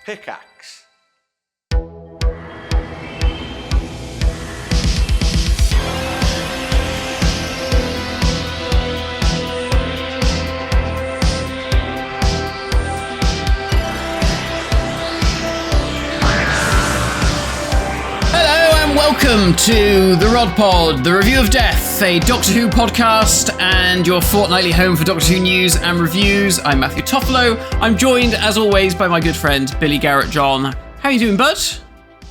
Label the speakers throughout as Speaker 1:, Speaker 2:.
Speaker 1: Pickaxe.
Speaker 2: Welcome to the Rod Pod, the Review of Death, a Doctor Who podcast and your fortnightly home for Doctor Who news and reviews. I'm Matthew Toffolo. I'm joined, as always, by my good friend, Billy Garratt-John. How are you doing, bud?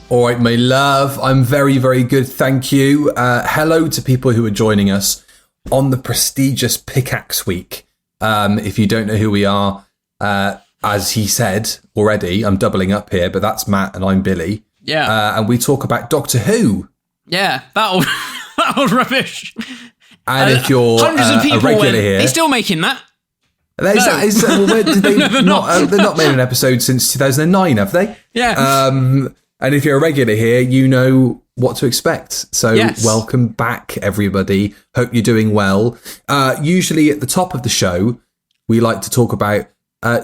Speaker 3: All right, my love. I'm very, very good, thank you. Hello to people who are joining us on the prestigious Pickaxe Week. If you don't know who we are, as he said already, I'm doubling up here, but that's Matt and I'm Billy.
Speaker 2: Yeah.
Speaker 3: And we talk about Doctor Who.
Speaker 2: Yeah, that old rubbish.
Speaker 3: And if you're
Speaker 2: hundreds of people
Speaker 3: a regular here...
Speaker 2: They're still making that?
Speaker 3: They're not made an episode since 2009, have they?
Speaker 2: Yeah.
Speaker 3: And if you're a regular here, you know what to expect. So
Speaker 2: yes.
Speaker 3: Welcome back, everybody. Hope you're doing well. Usually at the top of the show, we like to talk about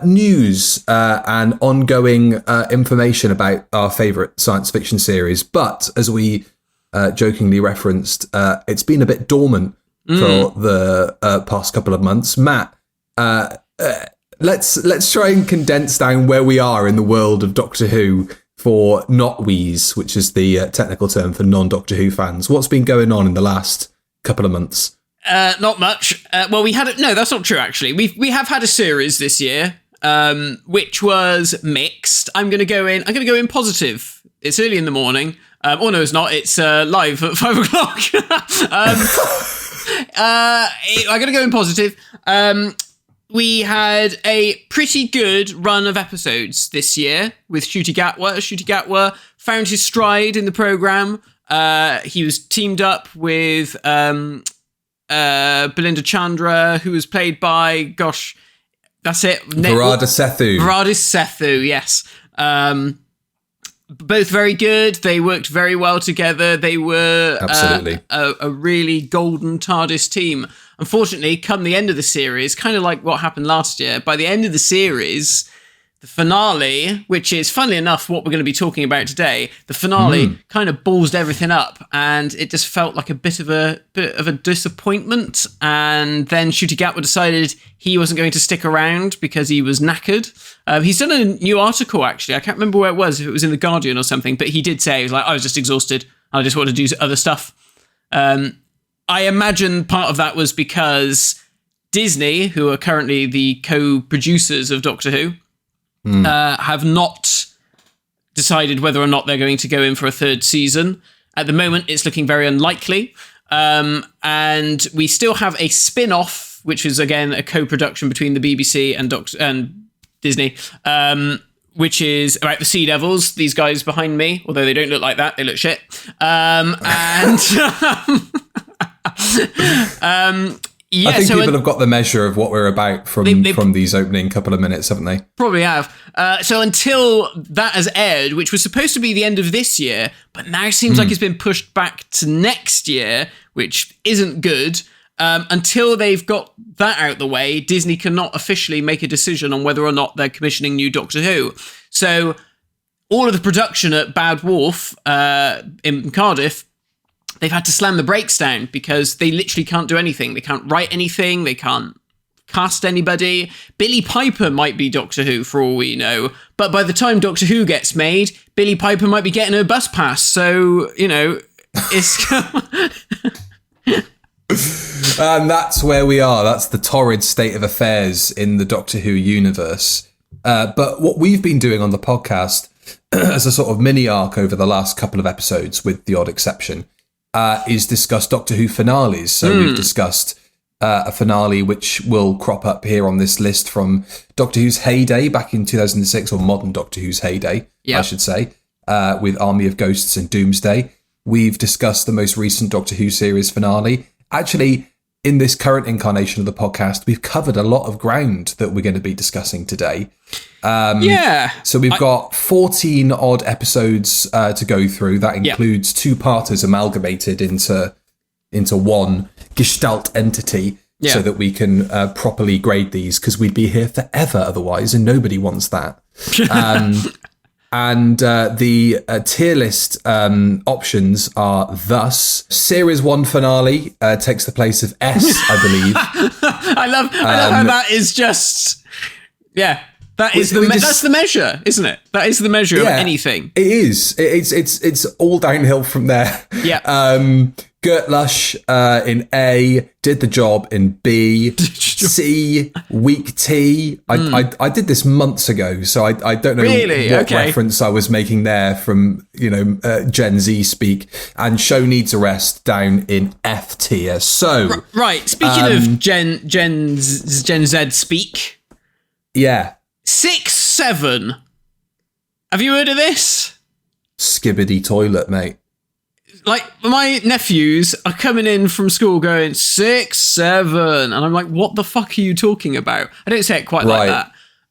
Speaker 3: news and ongoing information about our favourite science fiction series. But as we jokingly referenced, it's been a bit dormant for the past couple of months. Matt, let's try and condense down where we are in the world of Doctor Who for not-wees, which is the technical term for non-Doctor Who fans. What's been going on in the last couple of months?
Speaker 2: Not much. Well, we had no, that's not true. Actually, we have had a series this year, which was mixed. I'm going to go in positive. It's early in the morning. Oh no, it's not. It's live at 5 o'clock. I'm going to go in positive. We had a pretty good run of episodes this year with Ncuti Gatwa. Ncuti Gatwa found his stride in the programme. He was teamed up with Belinda Chandra, who was played by, that's it.
Speaker 3: Varada
Speaker 2: Sethu, yes. Both very good. They worked very well together. They were
Speaker 3: absolutely
Speaker 2: a really golden TARDIS team. Unfortunately, come the end of the series, kind of like what happened last year, by the end of the series, the finale, which is, funnily enough, what we're going to be talking about today, the finale kind of ballsed everything up, and it just felt like a bit of a disappointment. And then Ncuti Gatwa decided he wasn't going to stick around because he was knackered. He's done a new article, actually. I can't remember where it was, if it was in The Guardian or something, but he did say, he was like, I was just exhausted. I just wanted to do other stuff. I imagine part of that was because Disney, who are currently the co-producers of Doctor Who, have not decided whether or not they're going to go in for a third season. At the moment, it's looking very unlikely. And we still have a spin-off, which is, again, a co-production between the BBC and Disney, which is about the Sea Devils, these guys behind me, although they don't look like that, they look shit. Yeah,
Speaker 3: I think people have got the measure of what we're about from these opening couple of minutes, haven't they?
Speaker 2: Probably have. So until that has aired, which was supposed to be the end of this year, but now seems like it's been pushed back to next year, which isn't good. Until they've got that out the way, Disney cannot officially make a decision on whether or not they're commissioning new Doctor Who. So all of the production at Bad Wolf in Cardiff, they've had to slam the brakes down because they literally can't do anything. They can't write anything. They can't cast anybody. Billie Piper might be Doctor Who for all we know. But by the time Doctor Who gets made, Billie Piper might be getting her bus pass. So, it's...
Speaker 3: And that's where we are. That's the torrid state of affairs in the Doctor Who universe. But what we've been doing on the podcast as a sort of mini arc over the last couple of episodes, with the odd exception, is discuss Doctor Who finales. So we've discussed a finale which will crop up here on this list from Doctor Who's heyday back in 2006, or modern Doctor Who's heyday, I should say, with Army of Ghosts and Doomsday. We've discussed the most recent Doctor Who series finale. Actually, in this current incarnation of the podcast, we've covered a lot of ground that we're going to be discussing today. So we've got 14 odd episodes to go through. That includes two-parters amalgamated into one Gestalt entity, so that we can properly grade these, because we'd be here forever otherwise, and nobody wants that. And the tier list options are thus: Series 1 finale takes the place of S, I believe.
Speaker 2: I love how that is just... Yeah, that's the measure, isn't it? That is the measure of anything.
Speaker 3: It is. It's all downhill from there.
Speaker 2: Yeah.
Speaker 3: Gert Lush in A, did the job in B. C, weak T. I did this months ago, so I don't know what reference I was making there from Gen Z speak. And show needs a rest down in F tier. So
Speaker 2: right, speaking of Gen Z speak, 6-7. Have you heard of this?
Speaker 3: Skibbity toilet, mate.
Speaker 2: Like, my nephews are coming in from school going 6-7, and I'm like, what the fuck are you talking about? I don't say it quite like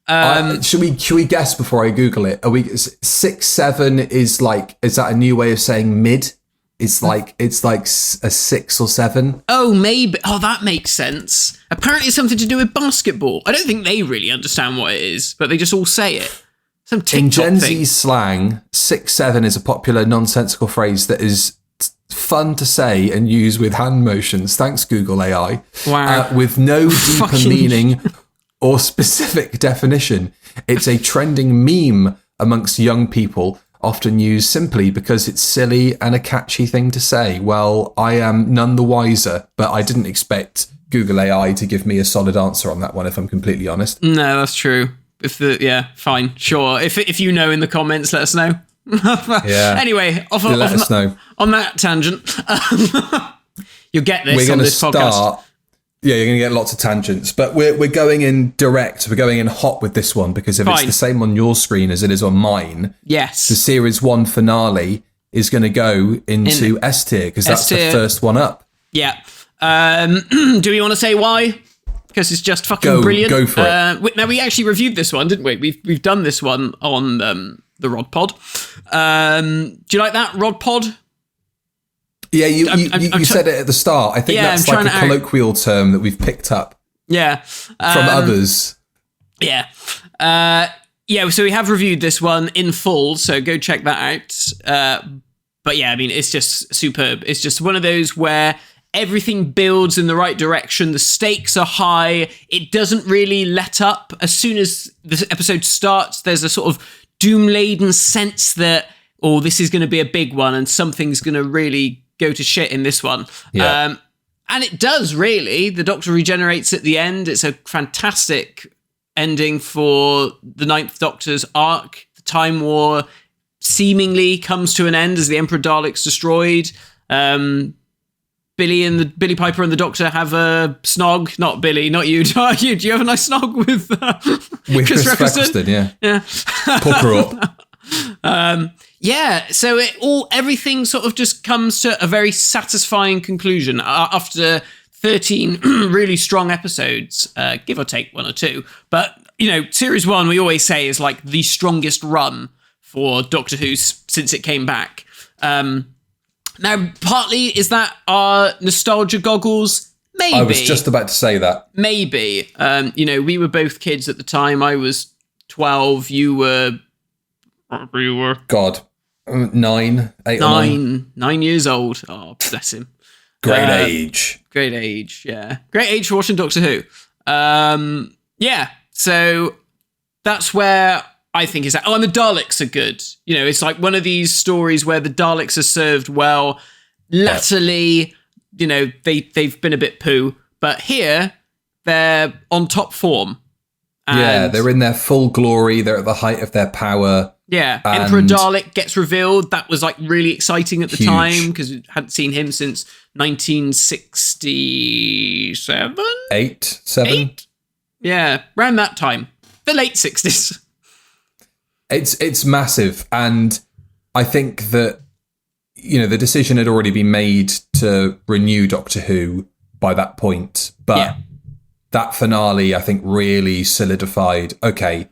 Speaker 2: that.
Speaker 3: Should we guess before I Google it? Are we 6-7 is that a new way of saying mid? It's like a 6 or 7.
Speaker 2: Oh, maybe. Oh, that makes sense. Apparently it's something to do with basketball. I don't think they really understand what it is, but they just all say it. Some TikTok
Speaker 3: in Gen
Speaker 2: thing.
Speaker 3: Z slang, 6-7 is a popular nonsensical phrase that is fun to say and use with hand motions. Thanks, Google AI.
Speaker 2: Wow.
Speaker 3: With no deeper meaning or specific definition. It's a trending meme amongst young people, often used simply because it's silly and a catchy thing to say. Well, I am none the wiser, but I didn't expect Google AI to give me a solid answer on that one, if I'm completely honest.
Speaker 2: No, that's true. Fine, sure. If you know in the comments, let us know. Anyway,
Speaker 3: let us know.
Speaker 2: On that tangent, you'll get this.
Speaker 3: We're
Speaker 2: on this podcast.
Speaker 3: You're going to get lots of tangents, but we're going in direct. We're going in hot with this one because if it's the same on your screen as it is on mine,
Speaker 2: yes,
Speaker 3: the Series 1 finale is going to go into S tier because that's the first one up.
Speaker 2: Yeah. Do we want to say why? Because it's just fucking brilliant.
Speaker 3: Go for it.
Speaker 2: Now, we actually reviewed this one, didn't we? We've done this one on the Rod Pod. Do you like that, Rod Pod?
Speaker 3: Yeah, you said it at the start. I think that's like a colloquial term that we've picked up.
Speaker 2: Yeah.
Speaker 3: From others.
Speaker 2: Yeah. So we have reviewed this one in full, so go check that out. But yeah, I mean, it's just superb. It's just one of those where everything builds in the right direction. The stakes are high. It doesn't really let up. As soon as the episode starts, there's a sort of doom-laden sense that, this is going to be a big one and something's going to really go to shit in this one. Yeah. And it does, really. The Doctor regenerates at the end. It's a fantastic ending for the Ninth Doctor's arc. The Time War seemingly comes to an end as the Emperor Dalek's destroyed. Billy Piper and the Doctor have a snog. Not Billy, not you. Do you have a nice snog with Chris Eccleston? Yeah.
Speaker 3: Pucker up.
Speaker 2: So everything sort of just comes to a very satisfying conclusion after 13 really strong episodes, give or take one or two. But, Series 1, we always say, is like the strongest run for Doctor Who since it came back. Now, partly, is that our nostalgia goggles? Maybe.
Speaker 3: I was just about to say that.
Speaker 2: Maybe. We were both kids at the time. I was 12. You were...
Speaker 3: God. 9, 8 or 9.
Speaker 2: 9 years old. Oh, bless him.
Speaker 3: Great age.
Speaker 2: Great age, yeah. Great age for watching Doctor Who. So that's where I think is that. Oh, and the Daleks are good. It's like one of these stories where the Daleks are served well. Latterly, they've been a bit poo. But here, they're on top form. And
Speaker 3: they're in their full glory. They're at the height of their power.
Speaker 2: Yeah, Emperor Dalek gets revealed. That was like really exciting at the time because we hadn't seen him since 1967?
Speaker 3: 8?
Speaker 2: Yeah, around that time. The late 60s.
Speaker 3: It's massive, and I think that the decision had already been made to renew Doctor Who by that point, but that finale I think really solidified. Okay,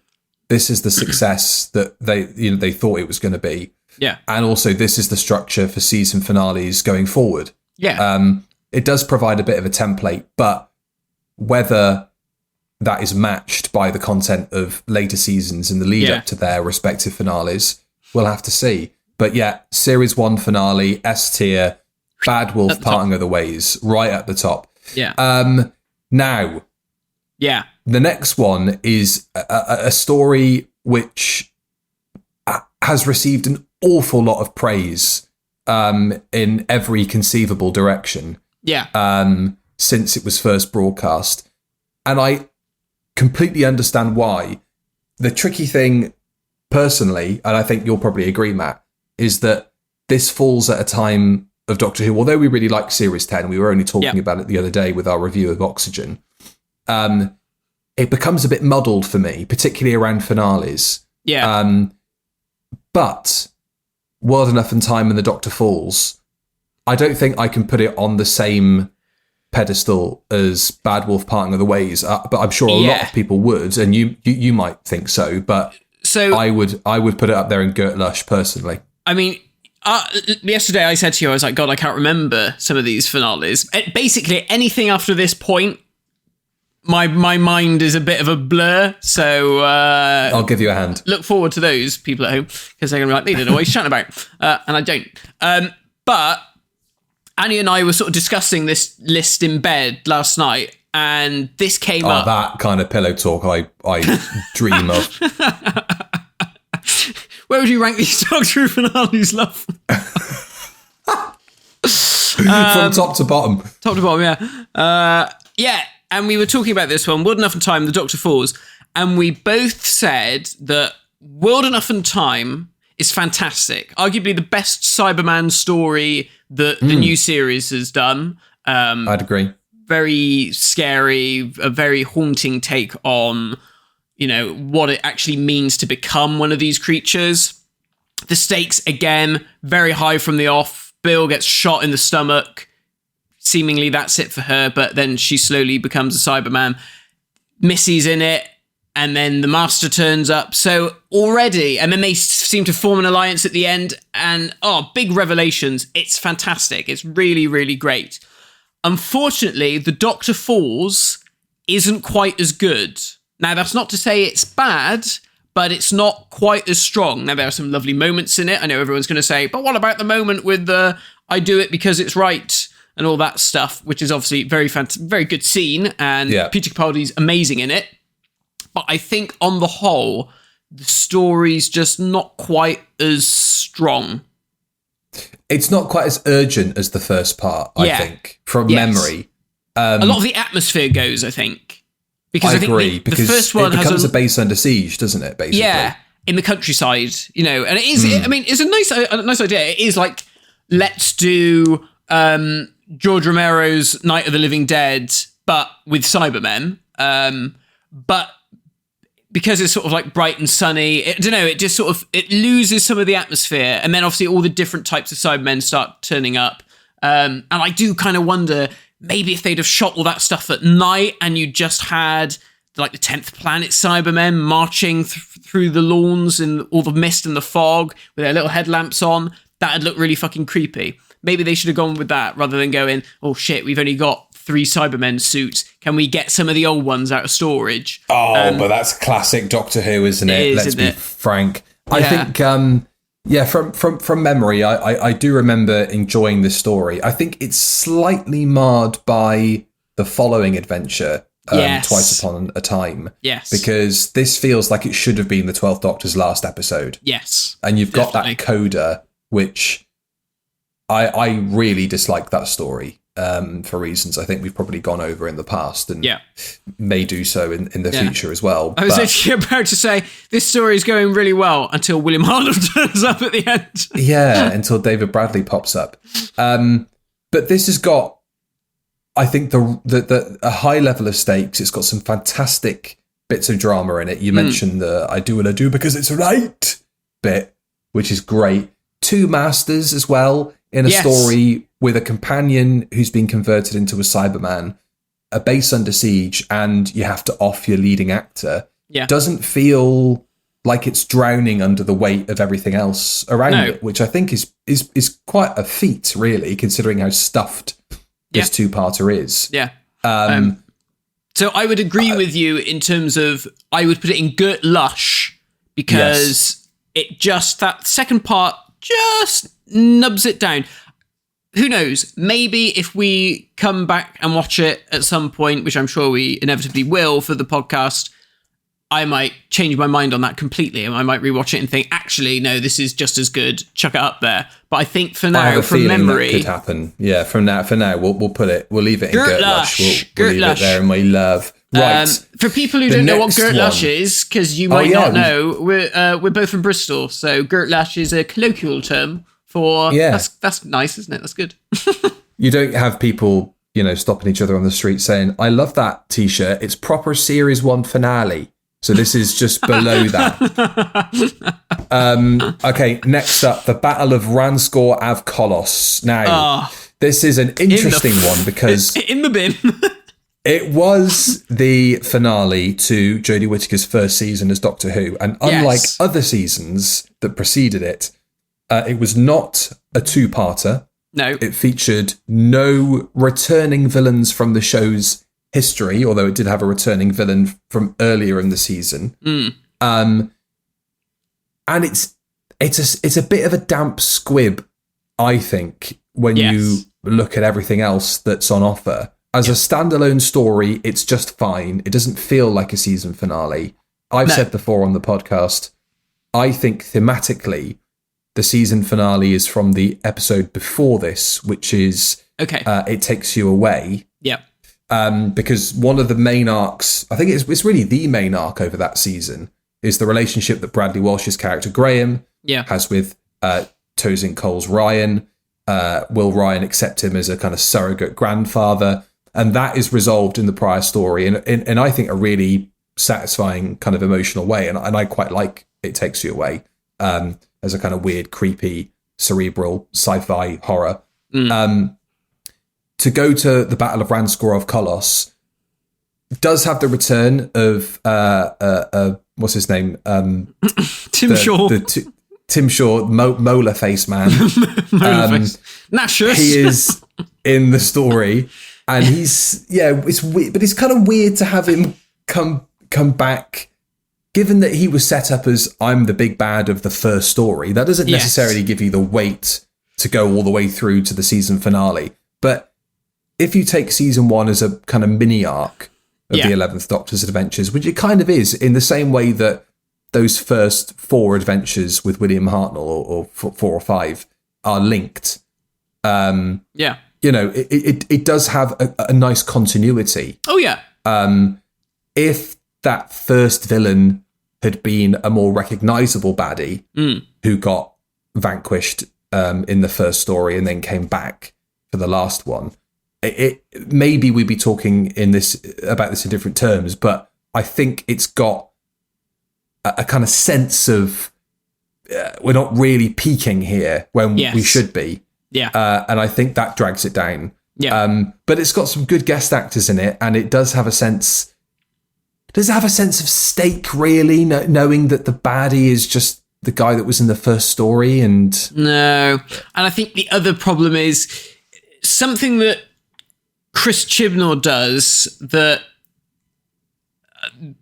Speaker 3: this is the success that they thought it was going to be.
Speaker 2: Yeah,
Speaker 3: and also this is the structure for season finales going forward.
Speaker 2: Yeah,
Speaker 3: it does provide a bit of a template, but whether that is matched by the content of later seasons in the lead up to their respective finales. We'll have to see. But yeah, Series 1 finale, S tier, Bad Wolf Parting of the Ways, right at the top.
Speaker 2: Yeah.
Speaker 3: Now, the next one is a story which has received an awful lot of praise in every conceivable direction. Since it was first broadcast. And I completely understand why. The tricky thing, personally, and I think you'll probably agree, Matt, is that this falls at a time of Doctor Who, although we really like Series 10, we were only talking about it the other day with our review of Oxygen, it becomes a bit muddled for me, particularly around finales. But World Enough and Time and the Doctor Falls, I don't think I can put it on the same pedestal as Bad Wolf Parting of the Ways, but I'm sure a lot of people would, and you might think so, but I would put it up there in Gert Lush personally.
Speaker 2: I mean, yesterday I said to you, I was like, God, I can't remember some of these finales. Basically, anything after this point, my mind is a bit of a blur, so
Speaker 3: I'll give you a hand.
Speaker 2: Look forward to those people at home, because they're going to be like, they don't know what he's chatting about, and I don't. But Annie and I were sort of discussing this list in bed last night, and this came up.
Speaker 3: That kind of pillow talk I dream of.
Speaker 2: Where would you rank these Doctor Who finales, love?
Speaker 3: From top to bottom.
Speaker 2: Top to bottom, yeah. And we were talking about this one, World Enough and Time, The Doctor Falls, and we both said that World Enough and Time is fantastic. Arguably the best Cyberman story that the new series has done.
Speaker 3: I'd agree.
Speaker 2: Very scary, a very haunting take on, what it actually means to become one of these creatures. The stakes, again, very high from the off. Bill gets shot in the stomach. Seemingly that's it for her, but then she slowly becomes a Cyberman. Missy's in it, and then the Master turns up. So already, and then they seem to form an alliance at the end, and big revelations. It's fantastic. It's really, really great. Unfortunately, The Doctor Falls isn't quite as good. Now, that's not to say it's bad, but it's not quite as strong. Now, there are some lovely moments in it. I know everyone's going to say, but what about the moment with the I do it because it's right and all that stuff, which is obviously very good scene, and Peter Capaldi's amazing in it. But I think on the whole, the story's just not quite as strong.
Speaker 3: It's not quite as urgent as the first part, I think, from memory.
Speaker 2: A lot of the atmosphere goes, I think. Because I
Speaker 3: agree,
Speaker 2: think the first one
Speaker 3: it becomes a base under siege, doesn't it, basically?
Speaker 2: Yeah, in the countryside, and it is, it's a nice idea. It is like, let's do George Romero's Night of the Living Dead, but with Cybermen. But because it's sort of like bright and sunny, I don't know, it just sort of, it loses some of the atmosphere. And then obviously all the different types of Cybermen start turning up. And I do kind of wonder, maybe if they'd have shot all that stuff at night and you just had like the 10th Planet Cybermen marching through the lawns in all the mist and the fog with their little headlamps on, that'd look really fucking creepy. Maybe they should have gone with that rather than going, oh shit, we've only got 3 Cybermen suits. Can we get some of the old ones out of storage?
Speaker 3: But that's classic Doctor Who, isn't it? Let's be frank. I think, from memory, I do remember enjoying this story. I think it's slightly marred by the following adventure, Twice Upon a Time.
Speaker 2: Yes.
Speaker 3: Because this feels like it should have been the 12th Doctor's last episode.
Speaker 2: Yes.
Speaker 3: And you've got that coda, which I really dislike that story. For reasons I think we've probably gone over in the past and may do so in the future as well.
Speaker 2: I was actually about to say, this story is going really well until William Hartnell turns up at the end.
Speaker 3: Until David Bradley pops up. But this has got, I think, a high level of stakes. It's got some fantastic bits of drama in it. You mentioned the I do what I do because it's right bit, which is great. 2 masters as well in a story with a companion who's been converted into a Cyberman, a base under siege, and you have to off your leading actor. Doesn't feel like it's drowning under the weight of everything else around it, which I think is quite a feat, really, considering how stuffed this 2-parter is.
Speaker 2: So I would agree with you in terms of, I would put it in Gert Lush, because that second part just nubs it down. Who knows? Maybe if we come back and watch it at some point, which I'm sure we inevitably will for the podcast, I might change my mind on that completely, and I might rewatch it and think, actually, no, this is just as good. Chuck it up there. But I think for now, from memory,
Speaker 3: that could happen. Yeah, for now, we'll leave it in Gert Lush. We'll leave it there in my love. Right.
Speaker 2: For people who don't know what Gert Lush is, because you might not know, we're both from Bristol, so Gert Lush is a colloquial term for. Yeah. That's nice, isn't it? That's good.
Speaker 3: You don't have people, stopping each other on the street saying, "I love that T-shirt. It's proper Series 1 finale." So this is just below that. Okay, next up, the Battle of Ransoor av Kolos. Now, this is an interesting one because
Speaker 2: in the bin.
Speaker 3: It was the finale to Jodie Whittaker's first season as Doctor Who, and unlike other seasons that preceded it, it was not a two-parter.
Speaker 2: No.
Speaker 3: It featured no returning villains from the show's history, although it did have a returning villain from earlier in the season. And it's a bit of a damp squib, I think, when you look at everything else that's on offer. As a standalone story, it's just fine. It doesn't feel like a season finale. I've said before on the podcast, I think thematically, the season finale is from the episode before this, which is It Takes You Away.
Speaker 2: Yeah.
Speaker 3: Because one of the main arcs, I think it's really the main arc over that season, is the relationship that Bradley Walsh's character Graham has with Tosin Cole's Ryan. Will Ryan accept him as a kind of surrogate grandfather? And that is resolved in the prior story in I think, a really satisfying kind of emotional way. And I quite like It Takes You Away as a kind of weird, creepy, cerebral sci-fi horror. To go to the Battle of Ransoor of Kolos does have the return of what's his name?
Speaker 2: Tim Shaw.
Speaker 3: Tim Shaw, Molar Face Man.
Speaker 2: Nashus.
Speaker 3: He is in the story, and he's it's weird, but it's kind of weird to have him come back. Given that he was set up as I'm the big bad of the first story, that doesn't necessarily give you the weight to go all the way through to the season finale. But if you take season 1 as a kind of mini arc of the 11th Doctor's adventures, which it kind of is, in the same way that those first 4 adventures with William Hartnell, or 4 or 5, are linked. It does have a nice continuity.
Speaker 2: Oh, yeah.
Speaker 3: If that first villain had been a more recognisable baddie who got vanquished in the first story and then came back for the last one, maybe we'd be talking about this in different terms, but I think it's got a kind of sense of we're not really peaking here when we should be. Yeah. And I think that drags it down. Yeah. But it's got some good guest actors in it, and it does have a sense. Does it have a sense of stake, really, knowing that the baddie is just the guy that was in the first story? And
Speaker 2: no. And I think the other problem is something that Chris Chibnall does that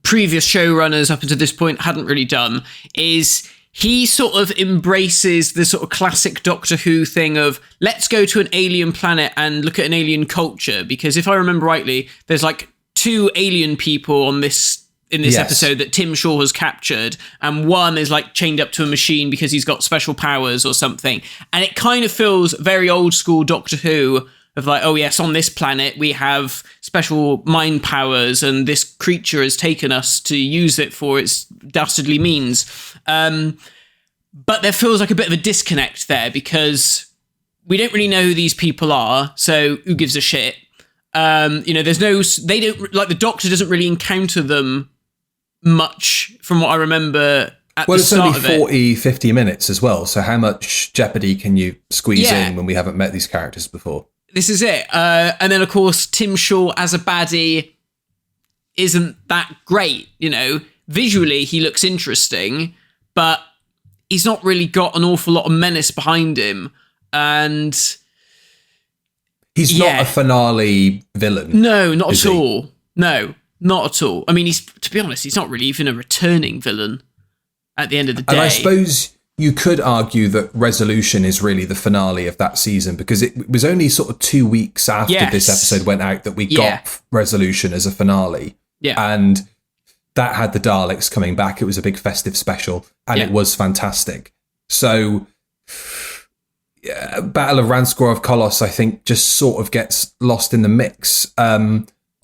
Speaker 2: previous showrunners up until this point hadn't really done, is he sort of embraces the sort of classic Doctor Who thing of, let's go to an alien planet and look at an alien culture. Because if I remember rightly, there's like 2 alien people in this episode that Tim Shaw has captured, and one is like chained up to a machine because he's got special powers or something. And it kind of feels very old school Doctor Who, of like, oh yes, on this planet we have special mind powers and this creature has taken us to use it for its dastardly means. But there feels like a bit of a disconnect there, because we don't really know who these people are, so who gives a shit? They don't, like, the Doctor doesn't really encounter them much from what I remember at the start of it.
Speaker 3: Well, it's only 40, 50 minutes as well, so how much jeopardy can you squeeze in when we haven't met these characters before?
Speaker 2: This is it. And then, of course, Tim Shaw as a baddie isn't that great. Visually, he looks interesting, but he's not really got an awful lot of menace behind him. And
Speaker 3: he's not a finale villain.
Speaker 2: No, not at all. No. Not at all. I mean, to be honest, he's not really even a returning villain at the end of the day.
Speaker 3: And I suppose you could argue that Resolution is really the finale of that season, because it was only sort of 2 weeks after this episode went out that we got Resolution as a finale.
Speaker 2: Yeah.
Speaker 3: And that had the Daleks coming back. It was a big festive special, and it was fantastic. So, Battle of Ransoor of Kolos, I think, just sort of gets lost in the mix.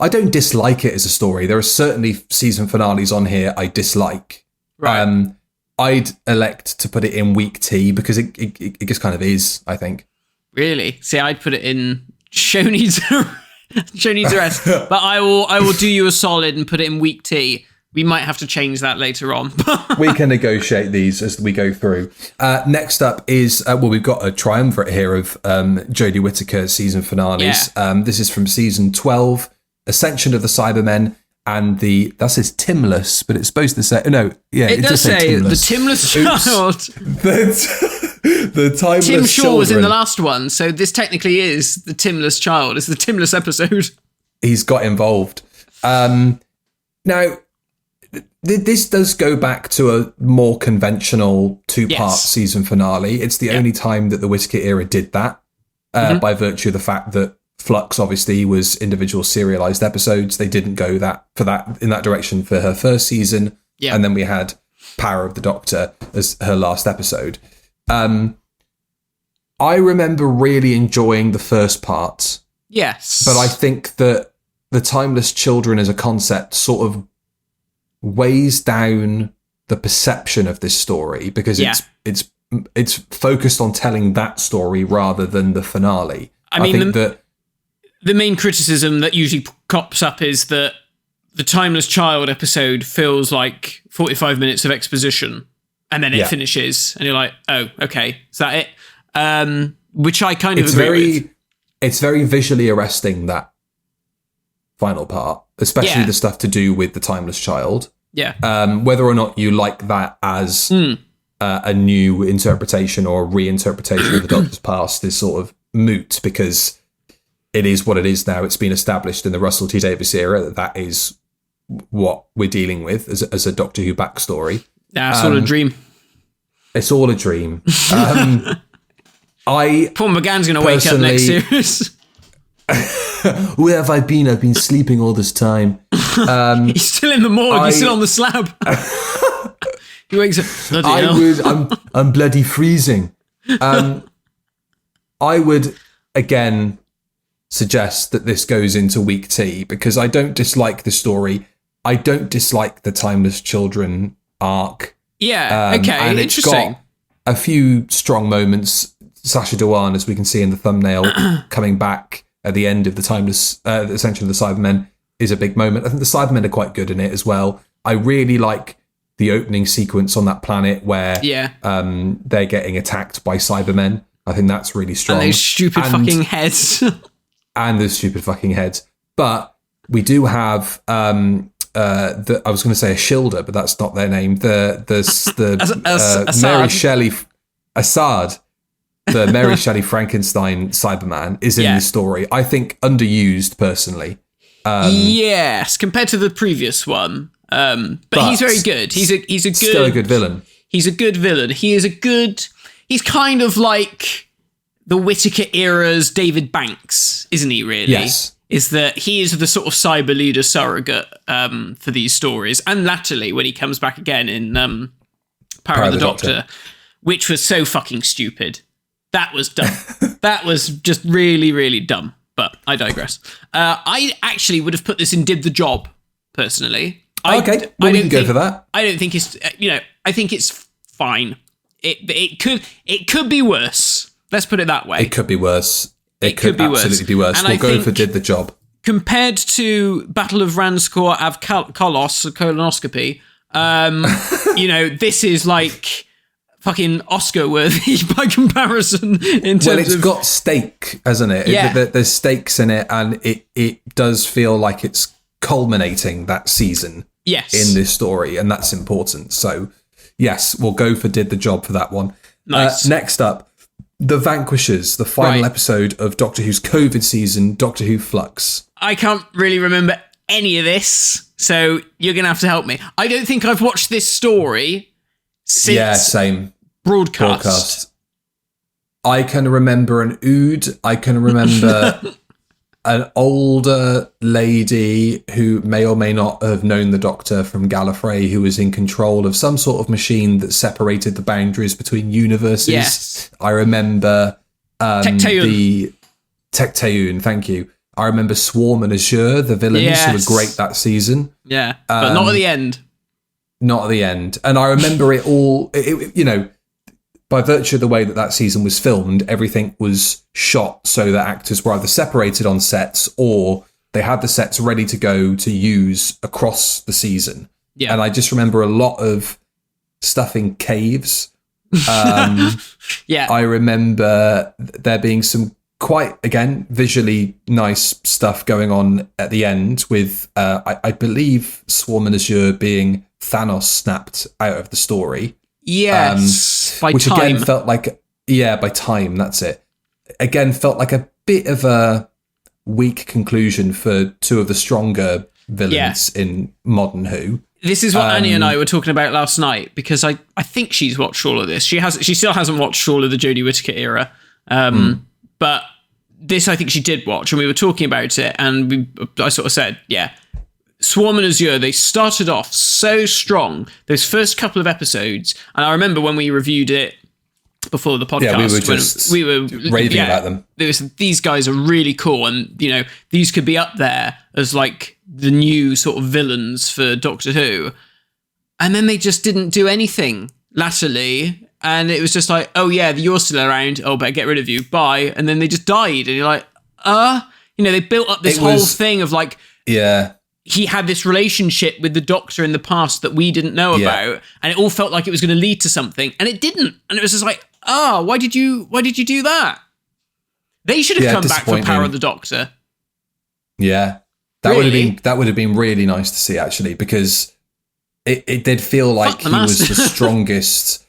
Speaker 3: I don't dislike it as a story. There are certainly season finales on here I dislike.
Speaker 2: Right.
Speaker 3: I'd elect to put it in week T because it just kind of is, I think.
Speaker 2: Really? See, I'd put it in show needs a rest. But I will do you a solid and put it in week T. We might have to change that later on.
Speaker 3: We can negotiate these as we go through. Next up is, we've got a triumvirate here of Jodie Whittaker season finales.
Speaker 2: Yeah.
Speaker 3: This is from season 12, Ascension of the Cybermen, and that says Timless, but it's supposed to say, it
Speaker 2: does say
Speaker 3: Timless.
Speaker 2: the Timless Child.
Speaker 3: The Timeless
Speaker 2: Tim Shaw
Speaker 3: Children.
Speaker 2: was in the last one, so this technically is the Timless Child. It's the Timless episode.
Speaker 3: He's got involved. Now, this does go back to a more conventional two-part season finale. It's the only time that the Whittaker era did that, by virtue of the fact that Flux obviously was individual serialized episodes. They didn't go in that direction for her first season. Yeah. And then we had Power of the Doctor as her last episode. I remember really enjoying the first part.
Speaker 2: Yes.
Speaker 3: But I think that the Timeless Children as a concept sort of weighs down the perception of this story, because it's focused on telling that story rather than the finale.
Speaker 2: I think that the main criticism that usually pops up is that the Timeless Child episode feels like 45 minutes of exposition, and then it finishes, and you're like, oh, okay, is that it? Which I kind of agree with.
Speaker 3: It's very visually arresting, that final part, especially the stuff to do with the Timeless Child.
Speaker 2: Yeah.
Speaker 3: Whether or not you like that as a new interpretation or a reinterpretation of the Doctor's past is sort of moot, because it is what it is now. It's been established in the Russell T Davies era that is what we're dealing with as a Doctor Who backstory.
Speaker 2: Yeah, it's all a dream.
Speaker 3: It's all a dream.
Speaker 2: Paul McGann's going to wake up next series.
Speaker 3: Where have I been? I've been sleeping all this time.
Speaker 2: He's still in the morgue. He's still on the slab. He wakes up.
Speaker 3: I'm bloody freezing. I would, again, suggest that this goes into week T, because I don't dislike the story. I don't dislike the Timeless Children arc.
Speaker 2: Yeah, okay,
Speaker 3: and it's
Speaker 2: interesting.
Speaker 3: Got a few strong moments. Sacha Dhawan, as we can see in the thumbnail, coming back at the end of the Timeless Ascension of the Cybermen is a big moment. I think the Cybermen are quite good in it as well. I really like the opening sequence on that planet where they're getting attacked by Cybermen. I think that's really strong.
Speaker 2: And those stupid fucking heads.
Speaker 3: And those stupid fucking heads. But we do have I was going to say a Shilda, but that's not their name. Mary Shelley Assad, the Mary Shelley Frankenstein Cyberman, is in this story. I think underused personally.
Speaker 2: Yes, compared to the previous one. But he's very good. He's still
Speaker 3: a good villain.
Speaker 2: He's a good villain. He's kind of like the Whittaker era's David Banks, isn't he, really?
Speaker 3: Yes.
Speaker 2: Is that he is the sort of cyber leader surrogate for these stories. And latterly, when he comes back again in Power of the Doctor, which was so fucking stupid. That was dumb. That was just really, really dumb. But I digress. I actually would have put this in Did the Job, personally.
Speaker 3: We can go for that.
Speaker 2: I don't think it's, I think it's fine. It could be worse. Let's put it that way.
Speaker 3: It could be worse. It could absolutely be worse.
Speaker 2: And
Speaker 3: we'll go for Did the Job.
Speaker 2: Compared to Battle of Ransoor of Kolos, colonoscopy, this is like fucking Oscar worthy by comparison in terms
Speaker 3: it's got stake, hasn't it?
Speaker 2: Yeah.
Speaker 3: There's stakes in it, and it does feel like it's culminating that season in this story, and that's important. So, yes, we'll go for Did the Job for that one.
Speaker 2: Nice.
Speaker 3: Next up, The Vanquishers, the final episode of Doctor Who's COVID season, Doctor Who Flux.
Speaker 2: I can't really remember any of this, so you're going to have to help me. I don't think I've watched this story since
Speaker 3: same.
Speaker 2: Broadcast.
Speaker 3: I can remember an Ood. I can remember an older lady who may or may not have known the Doctor from Gallifrey, who was in control of some sort of machine that separated the boundaries between universes.
Speaker 2: Yes.
Speaker 3: I remember
Speaker 2: Tecteun.
Speaker 3: Tecteun, thank you. I remember Swarm and Azure, the villains who were great that season.
Speaker 2: Yeah, but not at the end.
Speaker 3: Not at the end. And I remember it all, you know, by virtue of the way that season was filmed, everything was shot so that actors were either separated on sets or they had the sets ready to go to use across the season. Yeah. And I just remember a lot of stuff in caves.
Speaker 2: Yeah.
Speaker 3: I remember there being some quite, again, visually nice stuff going on at the end with, I believe, Swarm and Azure being Thanos snapped out of the story.
Speaker 2: Yes, by
Speaker 3: which
Speaker 2: time.
Speaker 3: Again felt like, by time, that's it. Again, felt like a bit of a weak conclusion for two of the stronger villains in modern Who.
Speaker 2: This is what Annie and I were talking about last night, because I think she's watched all of this. She still hasn't watched all of the Jodie Whittaker era. But this I think she did watch, and we were talking about it, and I sort of said, Swarm and Azure, they started off so strong, those first couple of episodes, and I remember when we reviewed it before the podcast,
Speaker 3: we were raving about them.
Speaker 2: These guys are really cool, and you know, these could be up there as like the new sort of villains for Doctor Who. And then they just didn't do anything latterly, and it was just like, oh yeah, you're still around, oh better get rid of you, bye. And then they just died, and you're like, you know, they built up this whole thing of like, he had this relationship with the Doctor in the past that we didn't know about, and it all felt like it was going to lead to something, and it didn't. And it was just like, why did you do that? They should have come back for Power of the Doctor.
Speaker 3: Yeah, that would have been really nice to see, actually, because it did feel like he was the strongest.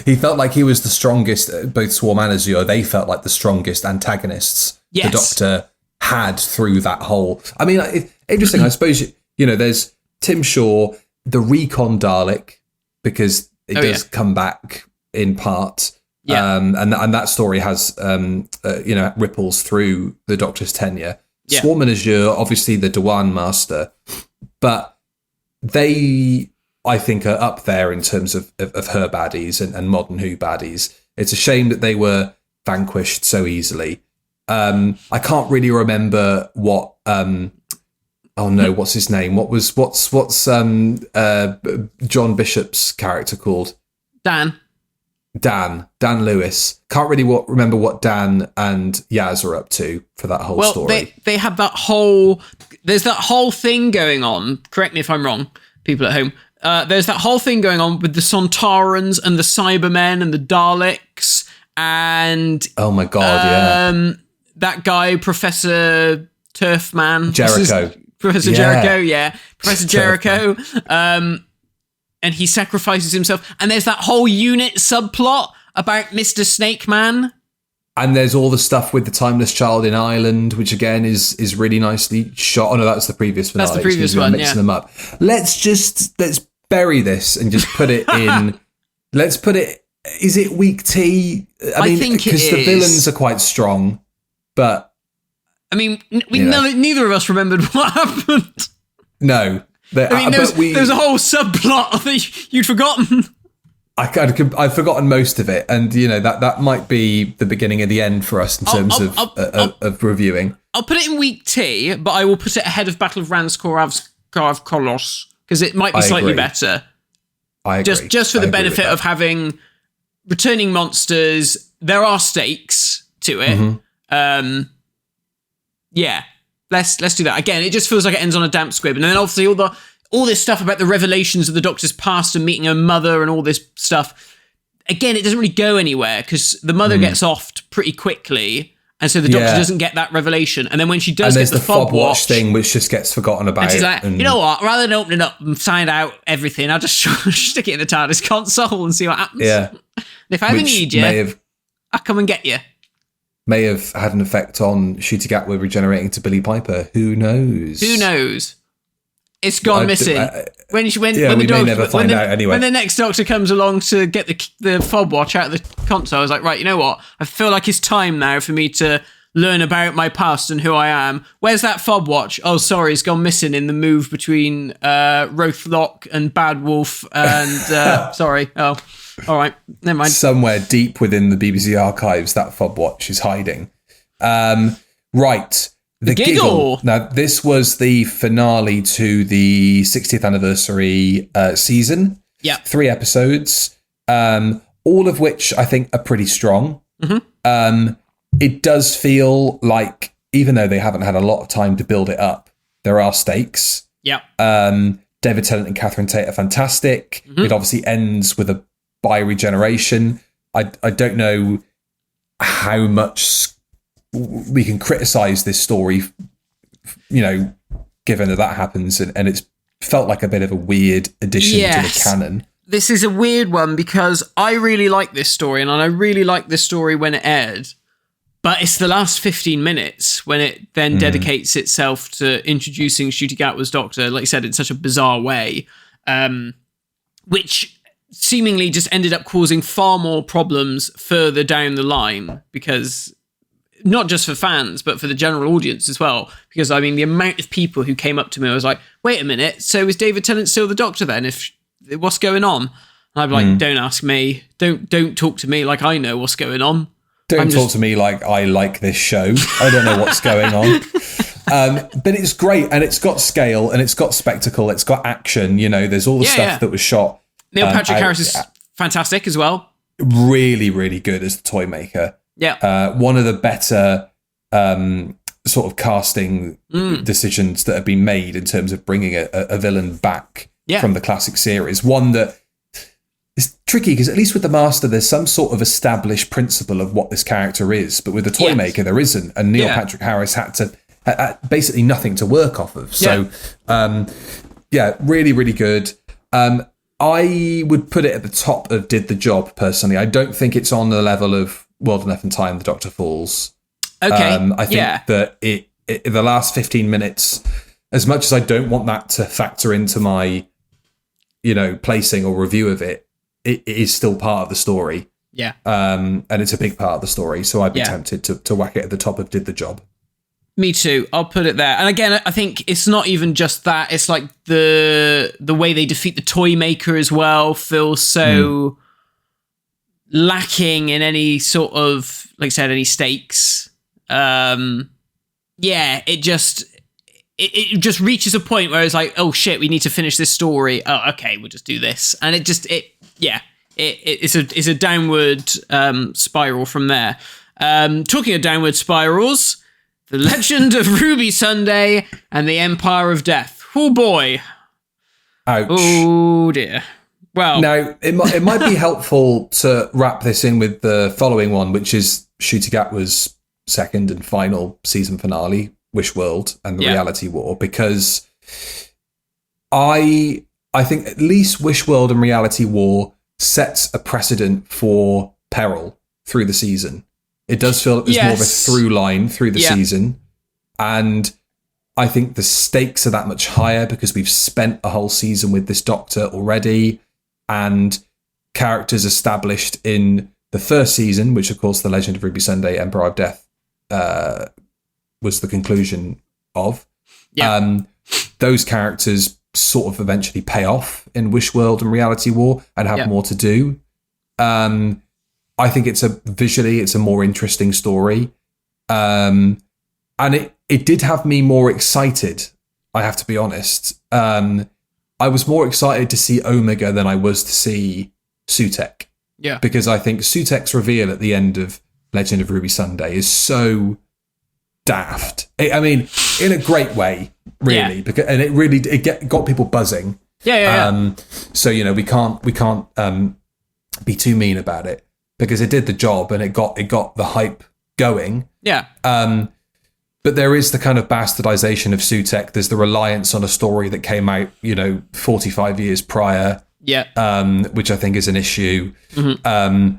Speaker 3: He felt like he was the strongest. Both Swarm and Azure, they felt like the strongest antagonists the Doctor had through that whole. I mean, interesting. I suppose you know, there's Tim Shaw, the Recon Dalek, because it does come back in part. And that story has ripples through the Doctor's tenure. Swarm and Azure, obviously the Dewan Master, but they, I think, are up there in terms of her baddies and modern Who baddies. It's a shame that they were vanquished so easily. I can't really remember what. What's his name? What's John Bishop's character called? Dan Lewis. Can't really remember what Dan and Yaz are up to for that whole story.
Speaker 2: They have that whole. There's that whole thing going on. Correct me if I'm wrong, people at home. There's that whole thing going on with the Sontarans and the Cybermen and the Daleks and
Speaker 3: oh my god,
Speaker 2: that guy, Professor Turfman,
Speaker 3: Jericho.
Speaker 2: Professor Jericho, Professor Jericho. And he sacrifices himself. And there's that whole unit subplot about Mr. Snake Man.
Speaker 3: And there's all the stuff with the Timeless Child in Ireland, which again is really nicely shot. Oh no, that's the previous finale.
Speaker 2: That's the previous one,
Speaker 3: mixing them up. Let's bury this and just put it in. Let's put it. Is it weak T? I mean,
Speaker 2: think
Speaker 3: because the villains are quite strong, but
Speaker 2: I mean, neither of us remembered what happened.
Speaker 3: No.
Speaker 2: There's a whole subplot that you'd forgotten.
Speaker 3: I've forgotten most of it, and you know that might be the beginning of the end for us in terms of reviewing.
Speaker 2: I'll put it in week T, but I will put it ahead of Battle of Ransoor of Kolos because it might be slightly better.
Speaker 3: I agree.
Speaker 2: Just for the benefit of having returning monsters. There are stakes to it. Mm-hmm. Let's do that. Again, it just feels like it ends on a damp squib. And then obviously all this stuff about the revelations of the Doctor's past and meeting her mother and all this stuff. Again, it doesn't really go anywhere because the mother gets offed pretty quickly. And so the Doctor doesn't get that revelation. And then when she does get the fob watch
Speaker 3: thing, which just gets forgotten about.
Speaker 2: And she's like, you know what? Rather than opening up and find out everything, I'll just stick it in the TARDIS console and see what happens.
Speaker 3: Yeah.
Speaker 2: And if I ever need you, I'll come and get you.
Speaker 3: May have had an effect on Ncuti Gatwa regenerating to Billy Piper. Who knows?
Speaker 2: It's gone missing. When
Speaker 3: we may never find out anyway.
Speaker 2: When the next Doctor comes along to get the fob watch out of the console, I was like, right, you know what? I feel like it's time now for me to learn about my past and who I am. Where's that fob watch? Oh, sorry, it's gone missing in the move between Rothlock and Bad Wolf and... sorry. Oh, all right. Never mind.
Speaker 3: Somewhere deep within the BBC archives, that fob watch is hiding. Right. The Giggle. Now, this was the finale to the 60th anniversary season.
Speaker 2: Yeah.
Speaker 3: 3 episodes, all of which I think are pretty strong.
Speaker 2: Mm-hmm.
Speaker 3: It does feel like, even though they haven't had a lot of time to build it up, there are stakes.
Speaker 2: Yeah.
Speaker 3: David Tennant and Catherine Tate are fantastic. Mm-hmm. It obviously ends with a bi-regeneration. I don't know how much we can criticize this story, given that happens, and it's felt like a bit of a weird addition to the canon.
Speaker 2: This is a weird one because I really like this story, and I really liked this story when it aired, but it's the last 15 minutes when it then dedicates itself to introducing Ncuti Gatwa's Doctor, like I said, in such a bizarre way, which seemingly just ended up causing far more problems further down the line, because not just for fans, but for the general audience as well. Because, I mean, the amount of people who came up to me, I was like, wait a minute, so is David Tennant still the Doctor then? What's going on? And I'd be like, don't ask me. Don't talk to me like I know what's going on.
Speaker 3: Don't talk to me like I like this show. I don't know what's going on. But it's great, and it's got scale, and it's got spectacle, it's got action. There's all the stuff that was shot.
Speaker 2: Neil Patrick Harris is fantastic as well.
Speaker 3: Really, really good as the toy maker.
Speaker 2: Yeah.
Speaker 3: One of the better sort of casting decisions that have been made in terms of bringing a villain back from the classic series. One that is tricky because at least with the Master, there's some sort of established principle of what this character is. But with the toy maker, there isn't. And Neil Patrick Harris had basically nothing to work off of. So, really, really good. I would put it at the top of Did the Job, personally. I don't think it's on the level of World Enough in Time, The Doctor Falls.
Speaker 2: Okay.
Speaker 3: I think that it the last 15 minutes, as much as I don't want that to factor into my, placing or review of it, it is still part of the story.
Speaker 2: Yeah.
Speaker 3: And it's a big part of the story. So I'd be tempted to whack it at the top of Did the Job.
Speaker 2: Me too. I'll put it there. And again, I think it's not even just that. It's like the way they defeat the toy maker as well feels so lacking in any sort of, like I said, any stakes. It just reaches a point where it's like, oh shit, we need to finish this story. Oh, okay, we'll just do this. And it's a downward spiral from there. Talking of downward spirals, The Legend of Ruby Sunday and the Empire of Death. Oh boy.
Speaker 3: Ouch.
Speaker 2: Oh dear. Well,
Speaker 3: now it might be helpful to wrap this in with the following one, which is Ncuti Gatwa's second and final season finale, Wish World and the Reality War, because I think at least Wish World and Reality War sets a precedent for peril through the season. It does feel like there's more of a through line through the season. And I think the stakes are that much higher because we've spent a whole season with this Doctor already, and characters established in the first season, which of course The Legend of Ruby Sunday, Empire of Death was the conclusion of. Yeah. Those characters sort of eventually pay off in Wish World and Reality War and have more to do. I think it's a more interesting story. And it did have me more excited, I have to be honest. I was more excited to see Omega than I was to see Sutekh. Yeah. Because I think Sutekh's reveal at the end of Legend of Ruby Sunday is so daft. I mean, in a great way, really. Yeah. Because, and it got people buzzing.
Speaker 2: Yeah.
Speaker 3: So, we can't be too mean about it, because it did the job and it got the hype going. Yeah. But there is the kind of bastardization of Sutekh. There's the reliance on a story that came out, 45 years prior. Yeah. Which I think is an issue. Mm-hmm.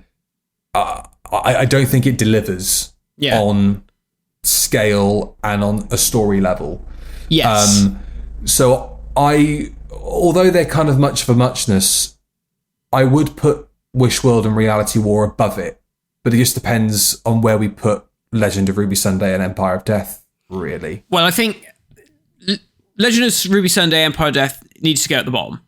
Speaker 3: I don't think it delivers on scale and on a story level.
Speaker 2: Yes.
Speaker 3: So although they're kind of much of a muchness, I would put Wishworld and Reality War above it, but it just depends on where we put Legend of Ruby Sunday and Empire of Death, really.
Speaker 2: Well, I think Legend of Ruby Sunday, Empire of Death needs to go at the bottom.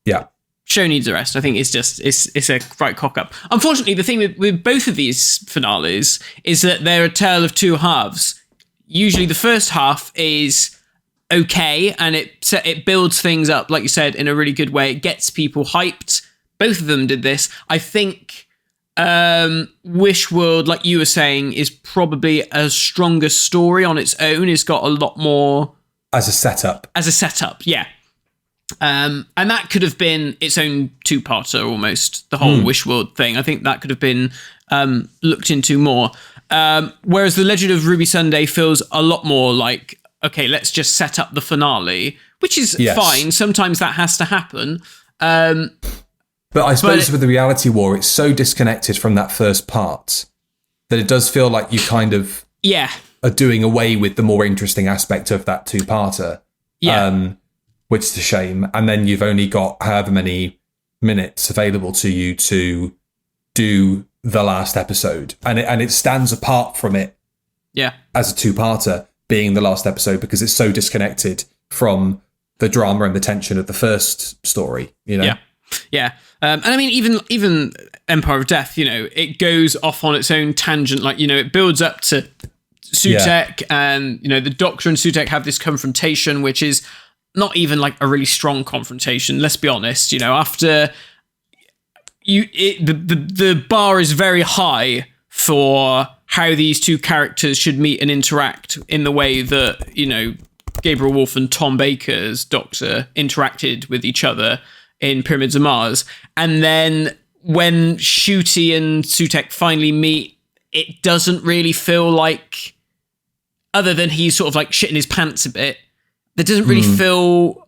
Speaker 3: Yeah.
Speaker 2: Show needs a rest. I think it's a right cock up. Unfortunately, the thing with both of these finales is that they're a tale of two halves. Usually the first half is okay, and it builds things up, like you said, in a really good way. It gets people hyped. Both of them did this. I think Wishworld, like you were saying, is probably a stronger story on its own. It's got a lot more...
Speaker 3: As a setup, yeah.
Speaker 2: And that could have been its own two-parter almost, the whole Wishworld thing. I think that could have been looked into more. Whereas The Legend of Ruby Sunday feels a lot more like, okay, let's just set up the finale, which is fine. Sometimes that has to happen.
Speaker 3: But I suppose with the Reality War, it's so disconnected from that first part that it does feel like you kind of are doing away with the more interesting aspect of that two-parter. Yeah. Which is a shame. And then you've only got however many minutes available to you to do the last episode. And it stands apart from it as a two-parter, being the last episode, because it's so disconnected from the drama and the tension of the first story, you know?
Speaker 2: Yeah. Yeah. And I mean, even Empire of Death, you know, it goes off on its own tangent. Like, you know, it builds up to Sutek and, you know, the Doctor and Sutek have this confrontation, which is not even like a really strong confrontation. Let's be honest. You know, after the bar is very high for how these two characters should meet and interact in the way that, you know, Gabriel Wolf and Tom Baker's Doctor interacted with each other in Pyramids of Mars. And then when Ncuti and Sutek finally meet, it doesn't really feel like, other than he's sort of like shitting his pants a bit, that doesn't really feel,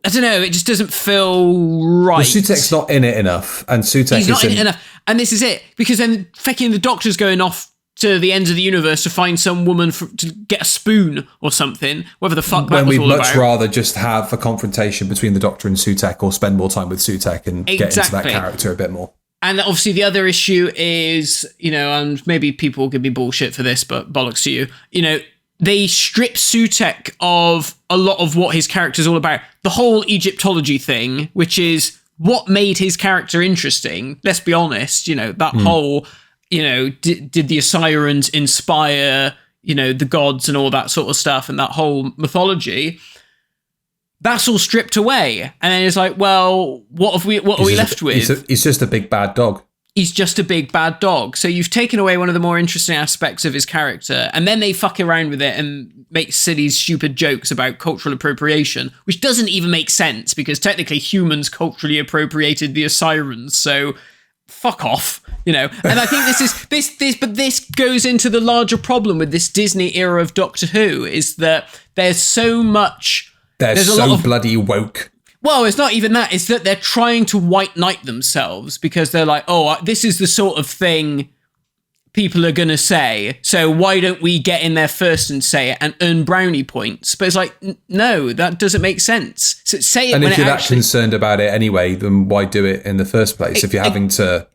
Speaker 2: I don't know, it just doesn't feel right.
Speaker 3: Well, Sutek's not in it enough, and Sutek
Speaker 2: not in it enough. And this is it, because then fucking the Doctor's going off to the ends of the universe to find some woman to get a spoon or something, whatever the fuck that was all about. When we'd much
Speaker 3: rather just have a confrontation between the Doctor and Sutek, or spend more time with Sutek and get into that character a bit more.
Speaker 2: And obviously the other issue is, you know, and maybe people could be bullshit for this, but bollocks to you, you know, they strip Sutek of a lot of what his character's all about. The whole Egyptology thing, which is what made his character interesting. Let's be honest, you know, that whole, you know, did the Osirians inspire, you know, the gods and all that sort of stuff, and that whole mythology, that's all stripped away. And then it's like, well, what are we left with?
Speaker 3: He's just a big bad dog.
Speaker 2: He's just a big bad dog. So you've taken away one of the more interesting aspects of his character, and then they fuck around with it and make silly, stupid jokes about cultural appropriation, which doesn't even make sense, because technically humans culturally appropriated the Osirians, so fuck off, you know. And I think this goes into the larger problem with this Disney era of Doctor Who, is that there's so much...
Speaker 3: There's a lot of bloody woke.
Speaker 2: Well, it's not even that. It's that they're trying to white knight themselves, because they're like, oh, this is the sort of thing people are going to say, so why don't we get in there first and say it and earn brownie points? But it's like, no, that doesn't make sense. So say it
Speaker 3: and
Speaker 2: when
Speaker 3: if you're that concerned about it anyway, then why do it in the first place if you're having to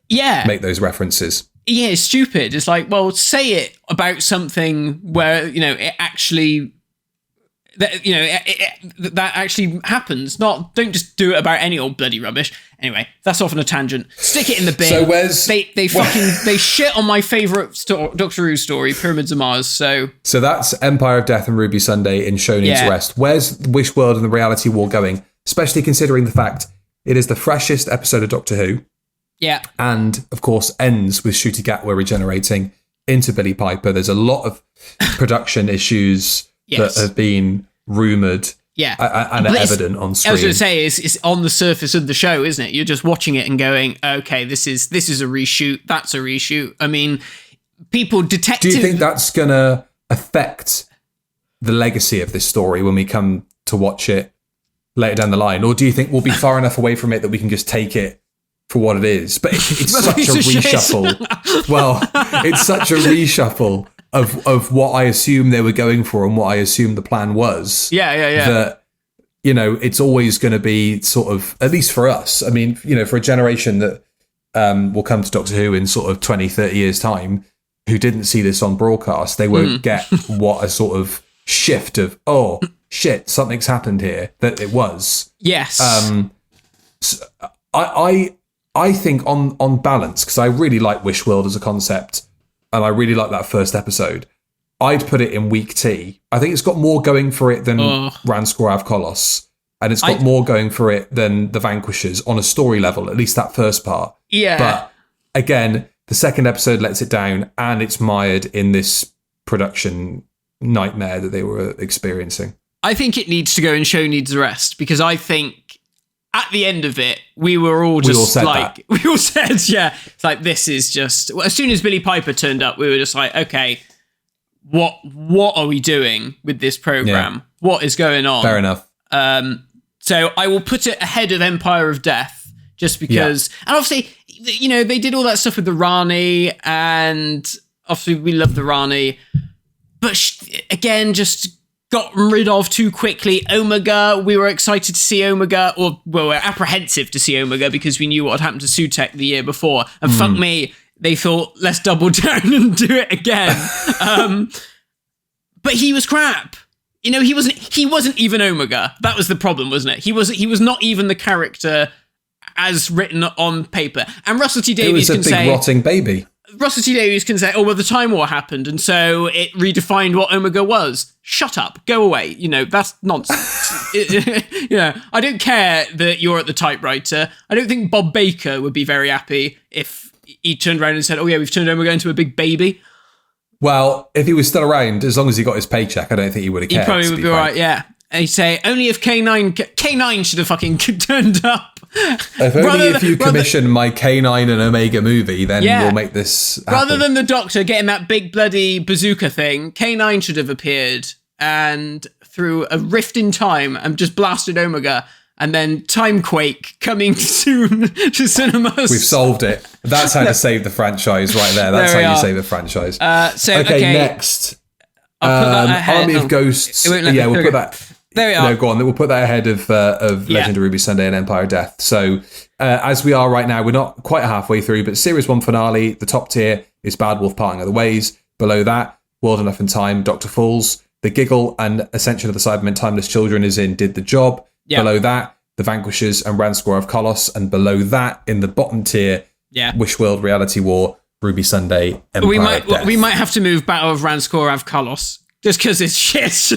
Speaker 3: make those references? Yeah,
Speaker 2: it's stupid. It's like, well, say it about something where, you know, it actually... that, you know, that actually happens. Don't just do it about any old bloody rubbish. Anyway, that's off on a tangent. Stick it in the bin.
Speaker 3: So where's...
Speaker 2: They shit on my favourite Doctor Who story, Pyramids of Mars, so
Speaker 3: that's Empire of Death and Ruby Sunday in Show Needs Rest. Where's Wishworld and the Reality War going? Especially considering the fact it is the freshest episode of Doctor Who.
Speaker 2: Yeah.
Speaker 3: And, of course, ends with Ncuti Gatwa regenerating into Billy Piper. There's a lot of production issues that have been rumoured and are evident on screen.
Speaker 2: I was going to say, it's on the surface of the show, isn't it? You're just watching it and going, okay, this is a reshoot, that's a reshoot. I mean, people detective...
Speaker 3: Do you think that's going to affect the legacy of this story when we come to watch it later down the line? Or do you think we'll be far enough away from it that we can just take it for what it is? But it's such a reshuffle. Well, it's such a reshuffle of what I assume they were going for and what I assume the plan was.
Speaker 2: Yeah.
Speaker 3: That it's always going to be sort of, at least for us, I mean, for a generation that will come to Doctor Who in sort of 20, 30 years' time, who didn't see this on broadcast, they won't get what a sort of shift of, oh, shit, something's happened here, that it was.
Speaker 2: Yes.
Speaker 3: So I think on balance, because I really like Wishworld as a concept, and I really like that first episode, I'd put it in weak T. I think it's got more going for it than Ransoor Av Kolos, and it's got more going for it than The Vanquishers on a story level, at least that first part.
Speaker 2: Yeah.
Speaker 3: But again, the second episode lets it down, and it's mired in this production nightmare that they were experiencing.
Speaker 2: I think it needs to go and show needs a rest, because I think at the end of it, we were all just we all said, yeah, it's like, this is just, as soon as Billy Piper turned up, we were just like, okay, what are we doing with this program? Yeah. What is going on?
Speaker 3: Fair enough.
Speaker 2: So I will put it ahead of Empire of Death, just because, and obviously, they did all that stuff with the Rani, and obviously we love the Rani, but again, just got rid of too quickly. Omega, we were excited to see Omega, we're apprehensive to see Omega because we knew what had happened to Sutek the year before, and fuck me, they thought, let's double down and do it again. But he was crap. He wasn't even Omega. That was the problem, wasn't it? He was not even the character as written on paper. And Russell T Davies can say,
Speaker 3: it was a big rotting baby.
Speaker 2: Russell T Davies can say, oh, well, the Time War happened, and so it redefined what Omega was. Shut up. Go away. That's nonsense. I don't care that you're at the typewriter. I don't think Bob Baker would be very happy if he turned around and said, oh, yeah, we've turned Omega into a big baby. Well,
Speaker 3: if he was still around, as long as he got his paycheck, I don't think he would have cared.
Speaker 2: He probably would be all right, yeah. And he'd say, only if K9 should have fucking turned up.
Speaker 3: If you commission my K9 and Omega movie, then we'll make this happen.
Speaker 2: Rather than the Doctor getting that big bloody bazooka thing, K9 should have appeared and through a rift in time and just blasted Omega, and then Timequake coming soon to cinemas.
Speaker 3: We've solved it. That's how to save the franchise right there. That's how you save the franchise.
Speaker 2: Okay,
Speaker 3: next.
Speaker 2: I'll put that ahead.
Speaker 3: Army of Ghosts.
Speaker 2: We'll
Speaker 3: put that.
Speaker 2: There we are.
Speaker 3: No, go on. We'll put that ahead of Legend of Ruby Sunday and Empire of Death. So as we are right now, we're not quite halfway through, but Series 1 finale, the top tier is Bad Wolf Parting of the Ways. Below that, World Enough in Time, Dr. Falls. The Giggle and Ascension of the Cybermen Timeless Children is in Did the Job. Yep. Below that, The Vanquishers and Ransoor of Kolos. And below that, in the bottom tier, Wishworld Reality War, Ruby Sunday, Empire of Death.
Speaker 2: We might have to move Battle of Ransoor of Kolos. Just because it's shit.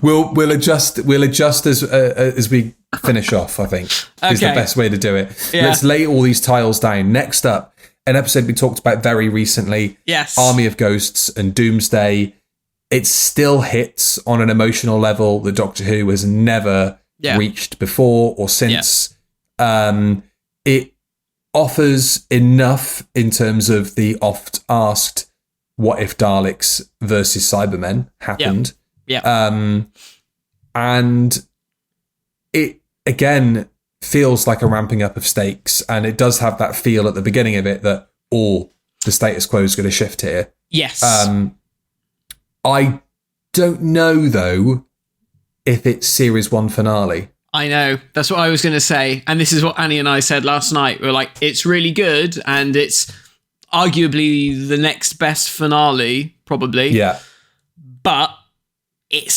Speaker 3: We'll adjust as we finish off, I think, is the best way to do it. Yeah. Let's lay all these tiles down. Next up, an episode we talked about very recently.
Speaker 2: Yes.
Speaker 3: Army of Ghosts and Doomsday. It still hits on an emotional level that Doctor Who has never reached before or since. Yeah. It offers enough in terms of the oft asked what if Daleks versus Cybermen happened.
Speaker 2: Yeah.
Speaker 3: And it, again, feels like a ramping up of stakes. And it does have that feel at the beginning of it that, the status quo is going to shift here.
Speaker 2: Yes.
Speaker 3: I don't know, though, if it's Series 1 finale.
Speaker 2: I know. That's what I was going to say. And this is what Annie and I said last night. We were like, it's really good, and it's arguably the next best finale, probably.
Speaker 3: Yeah.
Speaker 2: But it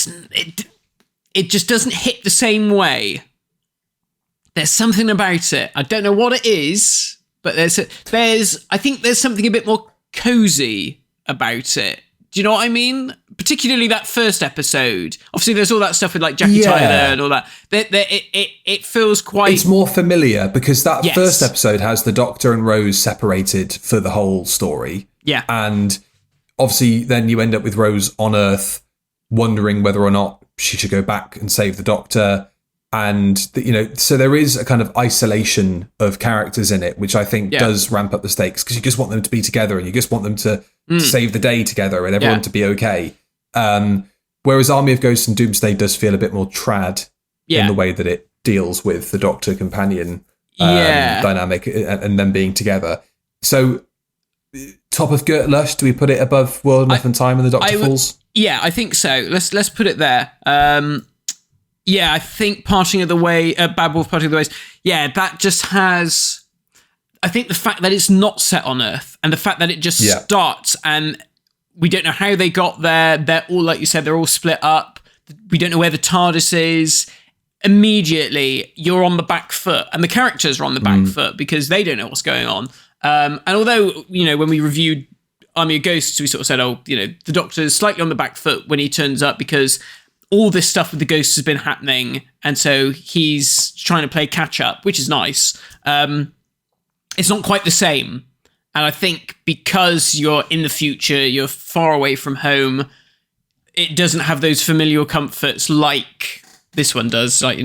Speaker 2: just doesn't hit the same way. There's something about it. I don't know what it is, but I think there's something a bit more cozy about it. Do you know what I mean? Particularly that first episode. Obviously, there's all that stuff with like Jackie Tyler and all that. It feels quite...
Speaker 3: It's more familiar because that first episode has the Doctor and Rose separated for the whole story.
Speaker 2: Yeah.
Speaker 3: And obviously, then you end up with Rose on Earth wondering whether or not she should go back and save the Doctor. And, so there is a kind of isolation of characters in it, which I think does ramp up the stakes because you just want them to be together and you just want them to save the day together and everyone to be okay. Whereas Army of Ghosts and Doomsday does feel a bit more trad in the way that it deals with the Doctor companion dynamic and them being together. So, top of Gert Lush, do we put it above World Enough and Time and the Doctor Falls?
Speaker 2: Yeah, I think so. Let's put it there. Yeah, I think Parting of the Way, Bad Wolf Parting of the Ways, yeah, that just has... I think the fact that it's not set on Earth and the fact that it just starts and we don't know how they got there. They're all, like you said, they're all split up. We don't know where the TARDIS is. Immediately, you're on the back foot and the characters are on the back foot because they don't know what's going on. And although, when we reviewed Army of Ghosts, we sort of said, the Doctor's slightly on the back foot when he turns up because all this stuff with the ghosts has been happening. And so he's trying to play catch up, which is nice. It's not quite the same. And I think because you're in the future, you're far away from home, it doesn't have those familial comforts like this one does. Like,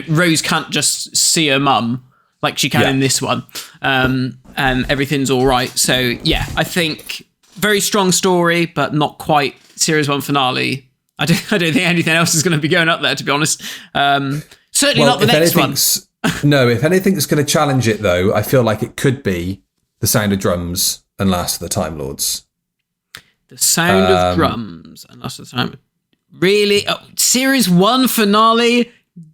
Speaker 2: Rose can't just see her mum like she can in this one. And everything's all right. So, yeah, I think very strong story, but not quite Series 1 finale. I don't think anything else is going to be going up there, to be honest. Certainly not the next one.
Speaker 3: No, if anything's going to challenge it, though, I feel like it could be The Sound of Drums and Last of the Time Lords.
Speaker 2: The Sound of Drums and Last of the Time. Really? Series 1 finale?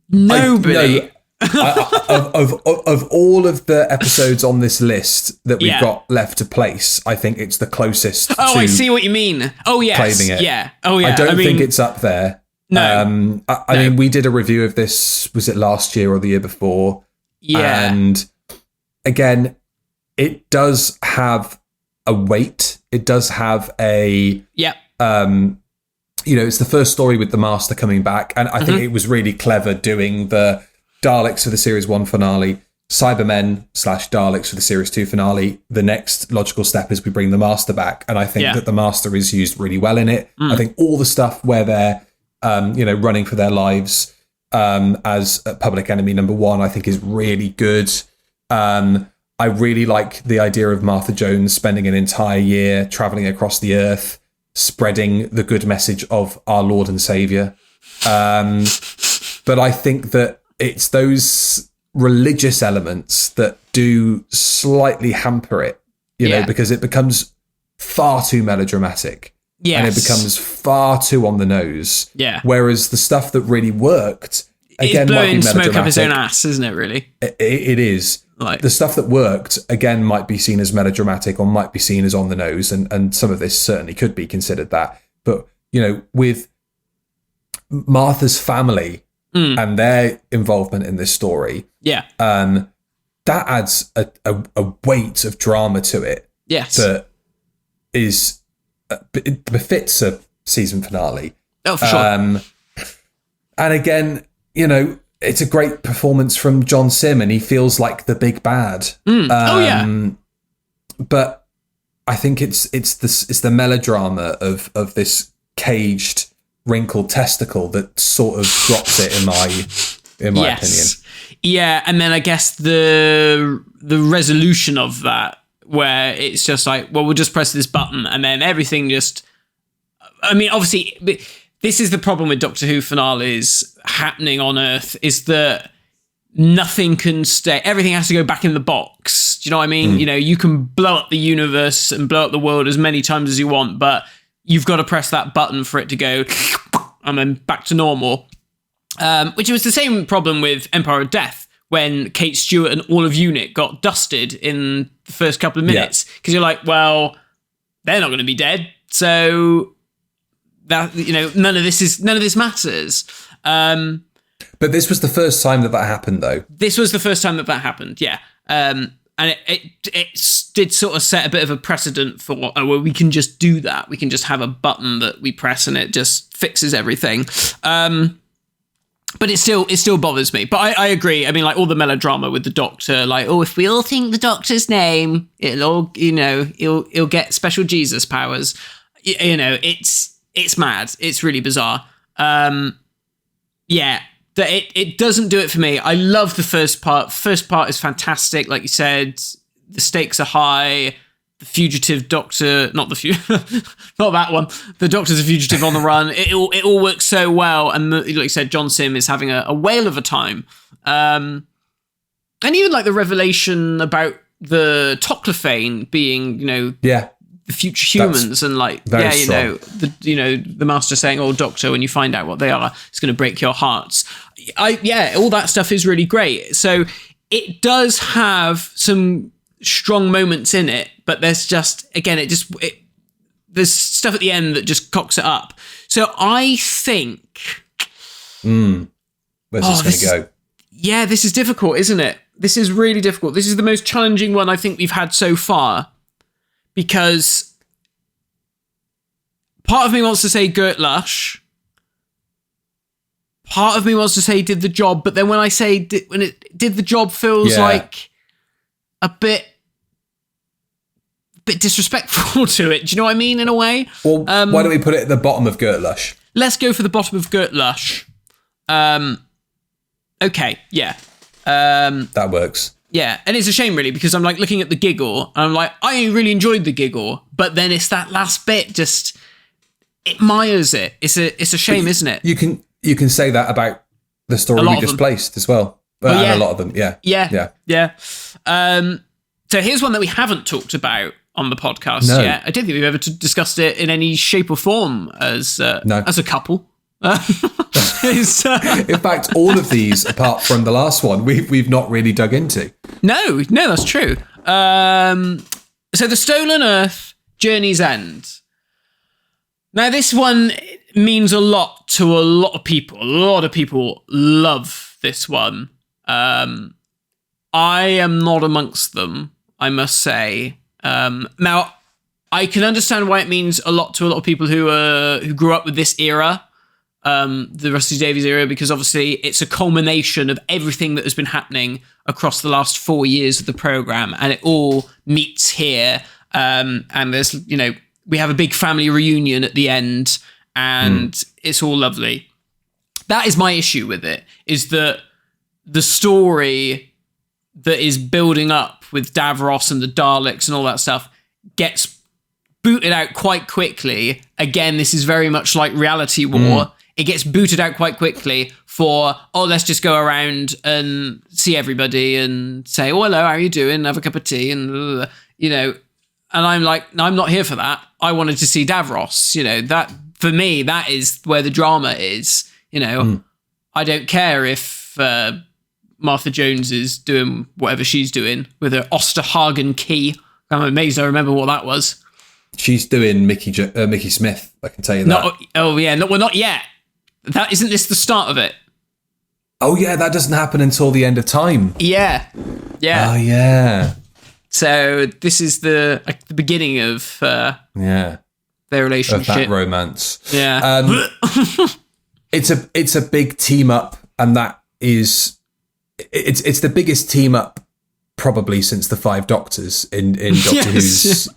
Speaker 2: Nobody.
Speaker 3: Of all of the episodes on this list that we've got left to place, I think it's the closest.
Speaker 2: Oh, I see what you mean. Oh, yes.
Speaker 3: Claiming it.
Speaker 2: Yeah. Oh, yeah.
Speaker 3: I don't think it's up there.
Speaker 2: No.
Speaker 3: I mean, we did a review of this, was it last year or the year before?
Speaker 2: Yeah.
Speaker 3: And again, it does have a weight. It does have a...
Speaker 2: Yeah.
Speaker 3: It's the first story with the Master coming back. And I think it was really clever doing the Daleks for the Series 1 finale, Cybermen / Daleks for the Series 2 finale. The next logical step is we bring the Master back. And I think that the Master is used really well in it. I think all the stuff where they're running for their lives as Public Enemy #1, I think is really good. I really like the idea of Martha Jones spending an entire year traveling across the earth, spreading the good message of our Lord and Saviour. But I think that it's those religious elements that do slightly hamper it, because it becomes far too melodramatic.
Speaker 2: Yes.
Speaker 3: And it becomes far too on the nose.
Speaker 2: Yeah.
Speaker 3: Whereas the stuff that really worked, again,
Speaker 2: it's
Speaker 3: might be
Speaker 2: blowing smoke up his own
Speaker 3: melodramatic.
Speaker 2: ass, isn't it, really?
Speaker 3: It is.
Speaker 2: Like,
Speaker 3: the stuff that worked, again, might be seen as melodramatic or might be seen as on the nose. And some of this certainly could be considered that. But, with Martha's family and their involvement in this story, that adds a weight of drama to it.
Speaker 2: Yes.
Speaker 3: That is... it befits a season finale.
Speaker 2: Oh, for sure.
Speaker 3: And again, it's a great performance from John Sim, and he feels like the big bad. But I think it's the melodrama of this caged, wrinkled testicle that sort of drops it in my opinion.
Speaker 2: Yeah, and then I guess the resolution of that, where it's just like, well, we'll just press this button and then everything just... I mean, obviously, this is the problem with Doctor Who finales happening on Earth, is that nothing can stay. Everything has to go back in the box. Do you know what I mean? You can blow up the universe and blow up the world as many times as you want, but you've got to press that button for it to go and then back to normal. Which was the same problem with Empire of Death, when Kate Stewart and all of UNIT got dusted in the first couple of minutes. Because you're like, well, they're not going to be dead. So that, none of this matters.
Speaker 3: But this was the first time that happened, though.
Speaker 2: This was the first time that happened, yeah. And it did sort of set a bit of a precedent for, well, we can just do that. We can just have a button that we press and it just fixes everything. But it still bothers me. But I agree. I mean, like, all the melodrama with the Doctor, like, oh, if we all think the Doctor's name, it'll all, he'll get special Jesus powers. It's mad. It's really bizarre. It doesn't do it for me. I love the first part. First part is fantastic. Like you said, the stakes are high. The fugitive Doctor, not that one. The Doctor's a fugitive on the run. It all works so well. And like you said, John Sim is having a whale of a time. And even like the revelation about the Toclophane being, the future humans and like, yeah, you know, the Master saying, "Oh, Doctor, when you find out what they are, it's going to break your hearts." All that stuff is really great. So it does have some strong moments in it, but there's just, again, there's stuff at the end that just cocks it up. So I think...
Speaker 3: Where's this going to go?
Speaker 2: Yeah, this is difficult, isn't it? This is really difficult. This is the most challenging one I think we've had so far, because part of me wants to say Gert Lush, part of me wants to say did the job, but then when I say when it did the job feels like a bit disrespectful to it. Do you know what I mean, in a way?
Speaker 3: Well, why don't we put it at the bottom of Gert Lush?
Speaker 2: Let's go for the bottom of Gert Lush. Okay, yeah.
Speaker 3: That works.
Speaker 2: Yeah, and it's a shame, really, because I'm like looking at the Giggle, and I'm like, I really enjoyed the Giggle, but then it's that last bit, just it mires it. It's a shame, isn't it?
Speaker 3: You can say that about the story we just placed as well. And a lot of them, yeah. So here's one that we haven't talked about on the podcast yet. I don't think we've ever discussed it in any shape or form as a couple. In fact, all of these, apart from the last one, we've not really dug into.
Speaker 2: No, that's true. So the Stolen Earth, Journey's End. Now, this one means a lot to a lot of people. A lot of people love this one. I am not amongst them, I must say. Now, I can understand why it means a lot to a lot of people who grew up with this era. The Rusty Davies era, because obviously it's a culmination of everything that has been happening across the last 4 years of the program, and it all meets here. And there's, we have a big family reunion at the end, and it's all lovely. That is my issue with it, is that the story that is building up with Davros and the Daleks and all that stuff gets booted out quite quickly. Again, this is very much like Reality War. It gets booted out quite quickly for, let's just go around and see everybody and say, oh, hello, how are you doing? Have a cup of tea, and, and I'm like, no, I'm not here for that. I wanted to see Davros, that, for me, that is where the drama is, I don't care if Martha Jones is doing whatever she's doing with her Osterhagen key. I'm amazed I remember what that was.
Speaker 3: She's doing Mickey Smith, I can tell you that.
Speaker 2: Not yet. That isn't this the start of it?
Speaker 3: Oh yeah, that doesn't happen until the end of time.
Speaker 2: Yeah.
Speaker 3: Oh yeah.
Speaker 2: So this is the beginning of their relationship,
Speaker 3: of that romance.
Speaker 2: Yeah.
Speaker 3: It's a big team up, and that is it's the biggest team up probably since the Five Doctors in Doctor Who's.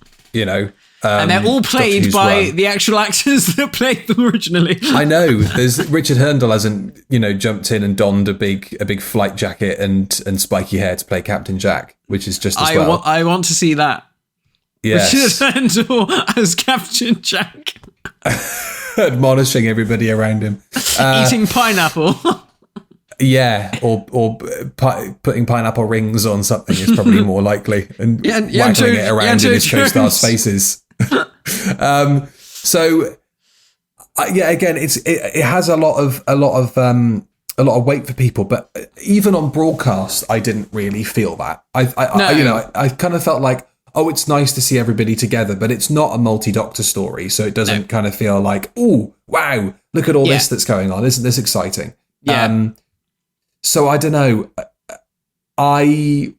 Speaker 2: And they're all played by the actual actors that played them originally.
Speaker 3: I know. There's Richard Herndl hasn't, jumped in and donned a big flight jacket and spiky hair to play Captain Jack, which is just as well.
Speaker 2: I want to see that.
Speaker 3: Yes.
Speaker 2: Richard Herndl as Captain Jack.
Speaker 3: Admonishing everybody around him.
Speaker 2: Eating pineapple.
Speaker 3: Yeah, or putting pineapple rings on something is probably more likely, and waggling it around in his co-stars' faces. Again, it has a lot of weight for people, but even on broadcast, I didn't really feel that. I kind of felt like, it's nice to see everybody together, but it's not a multi-Doctor story, so it doesn't kind of feel like, oh wow, look at all this that's going on, isn't this exciting?
Speaker 2: Yeah.
Speaker 3: So I don't know. I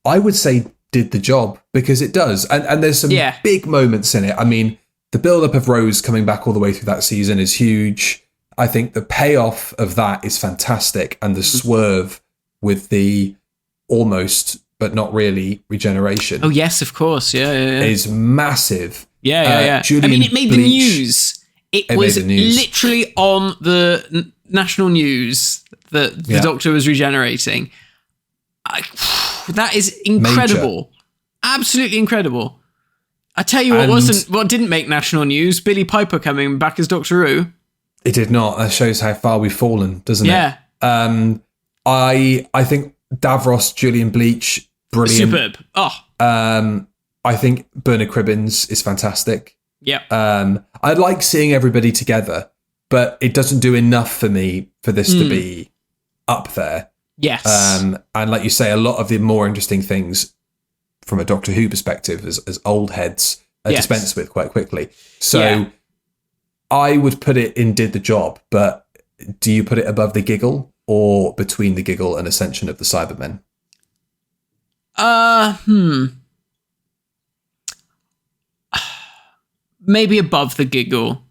Speaker 3: would say did the job, because it does. And there's some big moments in it. I mean, the build-up of Rose coming back all the way through that season is huge. I think the payoff of that is fantastic. And the swerve with the almost, but not really, regeneration.
Speaker 2: Oh, yes, of course. Yeah.
Speaker 3: Is massive.
Speaker 2: Yeah. It made the news. It was literally on the national news that the Doctor was regenerating. That is incredible. Major. Absolutely incredible. I tell you what didn't make national news, Billy Piper coming back as Doctor Who.
Speaker 3: It did not. That shows how far we've fallen, doesn't it?
Speaker 2: Yeah.
Speaker 3: I think Davros, Julian Bleach, brilliant.
Speaker 2: Superb. Oh.
Speaker 3: I think Bernard Cribbins is fantastic.
Speaker 2: Yeah.
Speaker 3: I like seeing everybody together, but it doesn't do enough for me for this to be up there.
Speaker 2: Yes.
Speaker 3: And like you say, a lot of the more interesting things from a Doctor Who perspective as old heads are dispensed with quite quickly. So I would put it in Did the Job, but do you put it above the Giggle or between the Giggle and Ascension of the Cybermen?
Speaker 2: Maybe above the Giggle.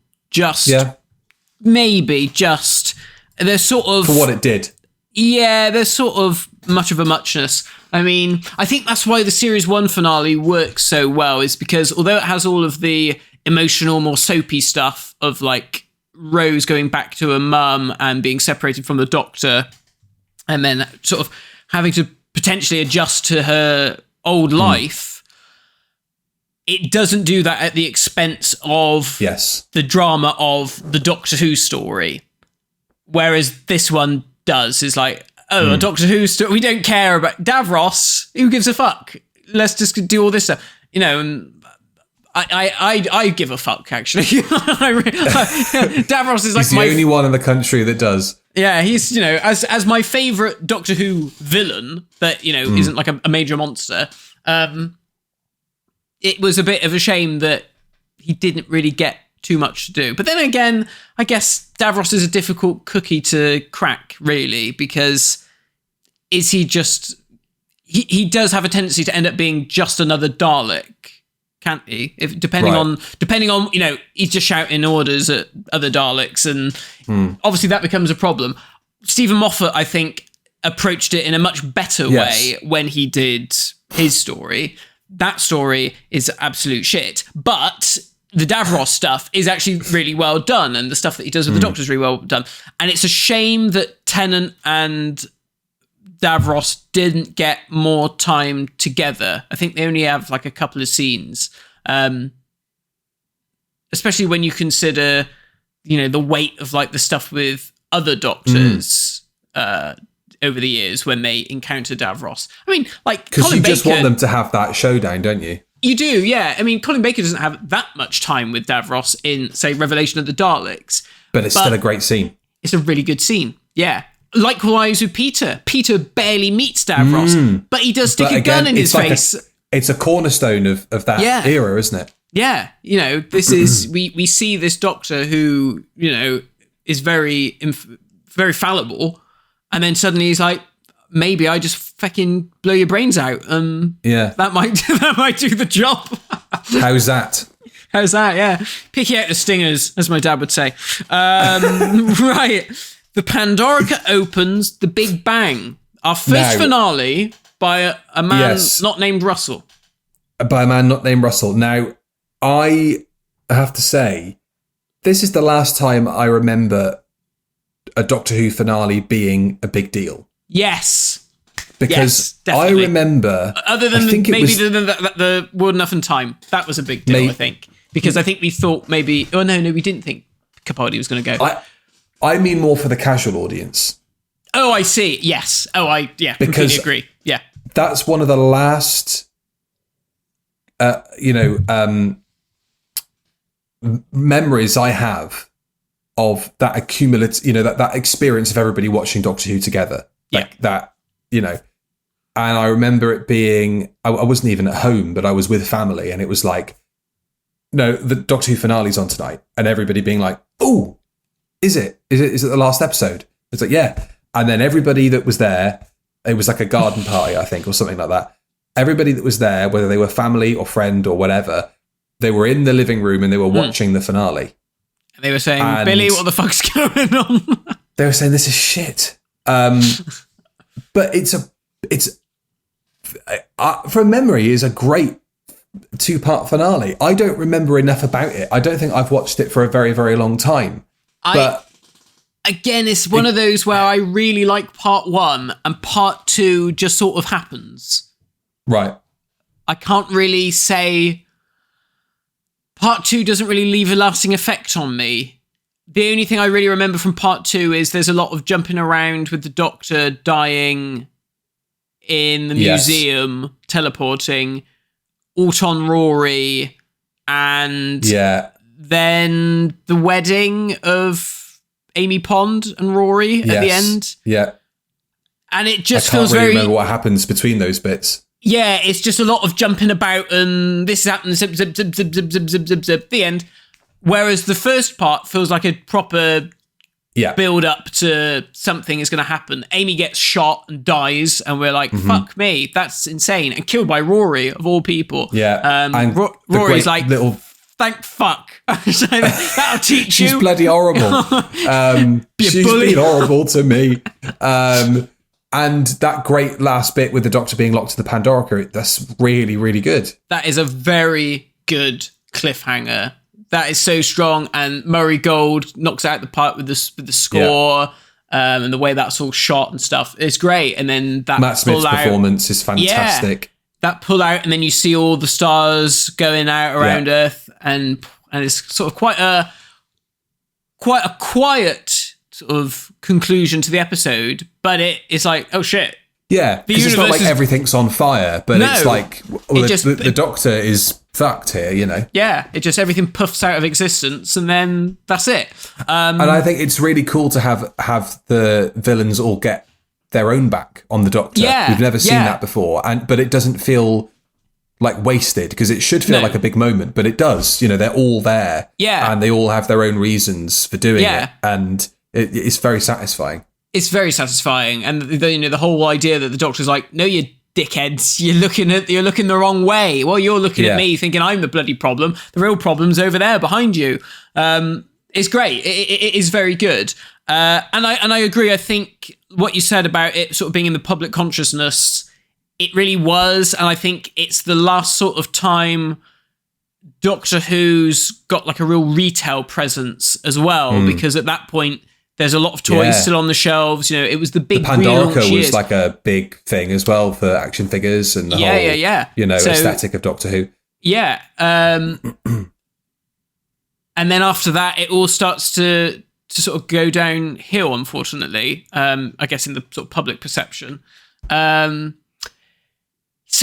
Speaker 2: Maybe they're sort of...
Speaker 3: For what it did.
Speaker 2: Yeah, there's sort of much of a muchness. I mean, I think that's why the Series 1 finale works so well, is because although it has all of the emotional, more soapy stuff of like Rose going back to her mum and being separated from the Doctor and then sort of having to potentially adjust to her old life, it doesn't do that at the expense of the drama of the Doctor Who story. Whereas this one does, is like, a Doctor Who story, we don't care about Davros, who gives a fuck? Let's just do all this stuff. You know, and I give a fuck, actually. Davros is like
Speaker 3: he's the only one in the country that does.
Speaker 2: Yeah, he's, you know, as my favourite Doctor Who villain that, you know, isn't like a major monster, it was a bit of a shame that he didn't really get too much to do. But then again, I guess Davros is a difficult cookie to crack, really, because is he just... He does have a tendency to end up being just another Dalek, can't he? Depending on, you know, he's just shouting orders at other Daleks, and obviously that becomes a problem. Stephen Moffat, I think, approached it in a much better way when he did his story. That story is absolute shit, but the Davros stuff is actually really well done, and the stuff that he does with the Doctor is really well done. And it's a shame that Tennant and Davros didn't get more time together. I think they only have like a couple of scenes, especially when you consider, you know, the weight of like the stuff with other Doctors over the years when they encounter Davros. I mean, like,
Speaker 3: because you just want them to have that showdown, don't you?
Speaker 2: You do, yeah. I mean, Colin Baker doesn't have that much time with Davros in, say, Revelation of the Daleks.
Speaker 3: But it's still a great scene. It's
Speaker 2: a really good scene, yeah. Likewise with Peter. Peter barely meets Davros, but he does stick a gun in his face.
Speaker 3: It's a cornerstone of that era, isn't it?
Speaker 2: Yeah. You know, this is... we see this Doctor who, you know, is very fallible, and then suddenly he's like, maybe I just fucking blow your brains out. That might do the job.
Speaker 3: How's that?
Speaker 2: How's that? Yeah. Pick out the stingers, as my dad would say. Right. The Pandorica opens the Big Bang. Our first finale by a man not named Russell.
Speaker 3: By a man not named Russell. Now, I have to say, this is the last time I remember a Doctor Who finale being a big deal.
Speaker 2: Yes.
Speaker 3: Because I remember...
Speaker 2: Other than the World Enough and Time. That was a big deal, I think. Because I think we thought maybe... Oh, no, we didn't think Capaldi was going to go.
Speaker 3: I mean more for the casual audience.
Speaker 2: Oh, I see. Yes. Completely agree. Yeah.
Speaker 3: That's one of the last... memories I have of that accumulative, you know, that experience of everybody watching Doctor Who together. Like that, you know. And I remember it being, I wasn't even at home, but I was with family, and it was like, no, the Doctor Who finale's on tonight, and everybody being like, oh, is it the last episode? It's like, yeah. And then everybody that was there, it was like a garden party, I think, or something like that. Everybody that was there, whether they were family or friend or whatever, they were in the living room and they were watching the finale.
Speaker 2: And they were saying, Billy, what the fuck's going on?
Speaker 3: They were saying, this is shit. But it's from memory, is a great 2-part finale. I don't remember enough about it. I don't think I've watched it for a very, very long time.
Speaker 2: Again, it's one of those where I really like part 1 and part 2 just sort of happens.
Speaker 3: Right.
Speaker 2: I can't really say... Part 2 doesn't really leave a lasting effect on me. The only thing I really remember from part 2 is there's a lot of jumping around with the Doctor dying in the museum, teleporting, Auton Rory, and then the wedding of Amy Pond and Rory at the end.
Speaker 3: Yeah.
Speaker 2: And it just
Speaker 3: I can't
Speaker 2: feels
Speaker 3: really
Speaker 2: very...
Speaker 3: remember what happens between those bits.
Speaker 2: Yeah, it's just a lot of jumping about and this happens, zip, zip, zip, zip, zip, zip, zip, zip, zip, the end. Whereas the first part feels like a proper build up to something is going to happen. Amy gets shot and dies, and we're like, fuck me, that's insane. And killed by Rory, of all people.
Speaker 3: Yeah.
Speaker 2: And Rory's like, thank fuck. That'll teach you.
Speaker 3: She's bloody horrible. She's been horrible to me. And that great last bit with the Doctor being locked to the Pandorica, that's really, really good. That
Speaker 2: is a very good cliffhanger. That is so strong. And Murray Gold knocks out the park with the score, and the way that's all shot and stuff. It's great. And then that
Speaker 3: Matt Smith's performance is fantastic.
Speaker 2: Yeah, that pull out, and then you see all the stars going out around Earth, and it's sort of quite a quiet sort of conclusion to the episode, but it's like, oh shit.
Speaker 3: Yeah, because it's not like everything's on fire, but it's like the Doctor is fucked here, you know?
Speaker 2: Yeah, everything puffs out of existence, and then that's it.
Speaker 3: And I think it's really cool to have the villains all get their own back on the Doctor. Yeah, we've never seen that before, but it doesn't feel like wasted, because it should feel like a big moment, but it does. You know, they're all there, and they all have their own reasons for doing it, and it's very satisfying.
Speaker 2: It's very satisfying, and the whole idea that the Doctor's like, no, you dickheads, you're looking the wrong way. Well, you're looking at me thinking I'm the bloody problem. The real problem's over there behind you. It's great. It is very good, and I agree. I think what you said about it sort of being in the public consciousness, it really was, and I think it's the last sort of time Doctor Who's got like a real retail presence as well, because at that point there's a lot of toys still on the shelves. You know, it was the big.
Speaker 3: The Pandorica was like a big thing as well for action figures and the whole you know, aesthetic of Doctor Who.
Speaker 2: Yeah, and then after that, it all starts to sort of go downhill. Unfortunately, I guess in the sort of public perception. So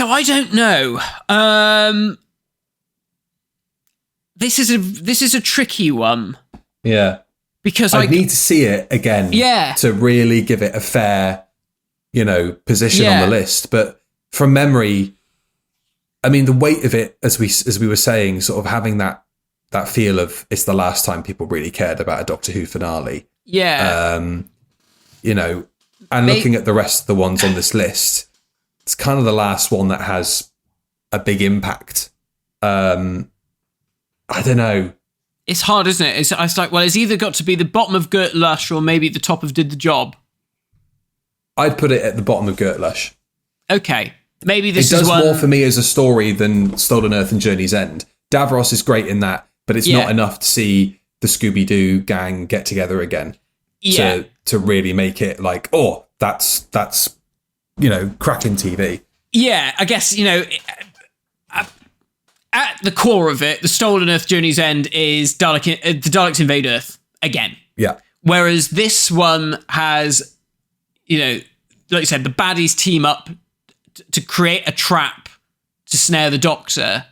Speaker 2: I don't know. This is a tricky one.
Speaker 3: Yeah.
Speaker 2: Because
Speaker 3: I need to see it again to really give it a fair, you know, position on the list. But from memory, I mean, the weight of it, as we were saying, sort of having that feel of it's the last time people really cared about a Doctor Who finale. Yeah. You know, and looking at the rest of the ones on this list, it's kind of the last one that has a big impact. I don't know.
Speaker 2: It's hard, isn't it? It's like, well, it's either got to be the bottom of Gert Lush or maybe the top of Did the Job.
Speaker 3: I'd put it at the bottom of Gert Lush.
Speaker 2: Okay. Maybe this
Speaker 3: is
Speaker 2: one...
Speaker 3: It does more for me as a story than Stolen Earth and Journey's End. Davros is great in that, but it's not enough to see the Scooby-Doo gang get together again to really make it like, oh, that's you know, cracking TV.
Speaker 2: Yeah, I guess, you know... At the core of it, the Stolen Earth Journey's End is the Daleks invade Earth again.
Speaker 3: Yeah.
Speaker 2: Whereas this one has, you know, like you said, the baddies team up to create a trap to snare the Doctor,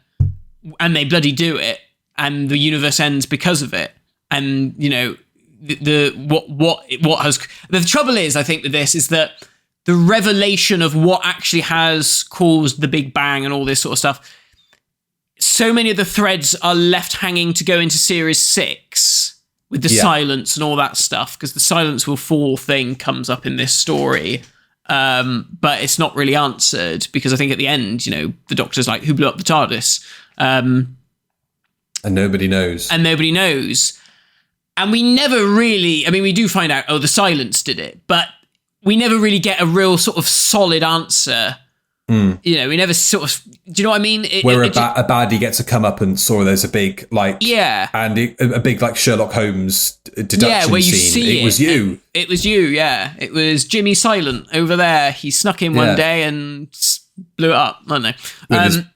Speaker 2: and they bloody do it, and the universe ends because of it. And you know, what has the trouble is, I think, with this is that the revelation of what actually has caused the Big Bang and all this sort of stuff. So many of the threads are left hanging to go into series 6 with the silence and all that stuff, because the silence will fall thing comes up in this story. But it's not really answered, because I think at the end, you know, the Doctor's like, who blew up the TARDIS? And
Speaker 3: nobody knows. And
Speaker 2: we never really, I mean, we do find out, oh, the silence did it, but we never really get a real sort of solid answer. You know, we never sort of, do you know what I mean?
Speaker 3: Where a baddie gets to come up and saw there's a big, like, and a big, like, Sherlock Holmes deduction
Speaker 2: where you
Speaker 3: scene.
Speaker 2: See
Speaker 3: it was you.
Speaker 2: It was you, yeah. It was Jimmy Silent over there. He snuck in one day and blew it up. I don't know.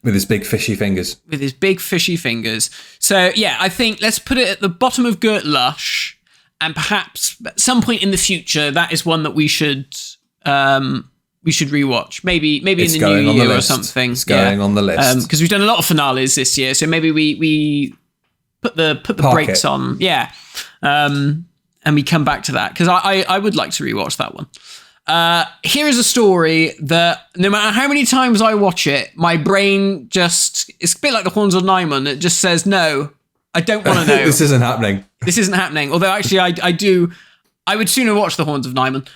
Speaker 3: With his big fishy fingers.
Speaker 2: With his big fishy fingers. So, yeah, I think let's put it at the bottom of Gert Lush, and perhaps at some point in the future, that is one that we should we should rewatch. Maybe
Speaker 3: It's
Speaker 2: in the
Speaker 3: going
Speaker 2: new
Speaker 3: on the
Speaker 2: year or
Speaker 3: list.
Speaker 2: something.
Speaker 3: It's going on the list.
Speaker 2: Because we've done a lot of finales this year, so maybe we put the brakes on. Yeah. And we come back to that, because I would like to rewatch that one. Here is a story that no matter how many times I watch it, my brain just, it's a bit like the Horns of Nimon. It just says, no, I don't want to know.
Speaker 3: This isn't happening.
Speaker 2: This isn't happening. Although actually I would sooner watch the Horns of Nimon.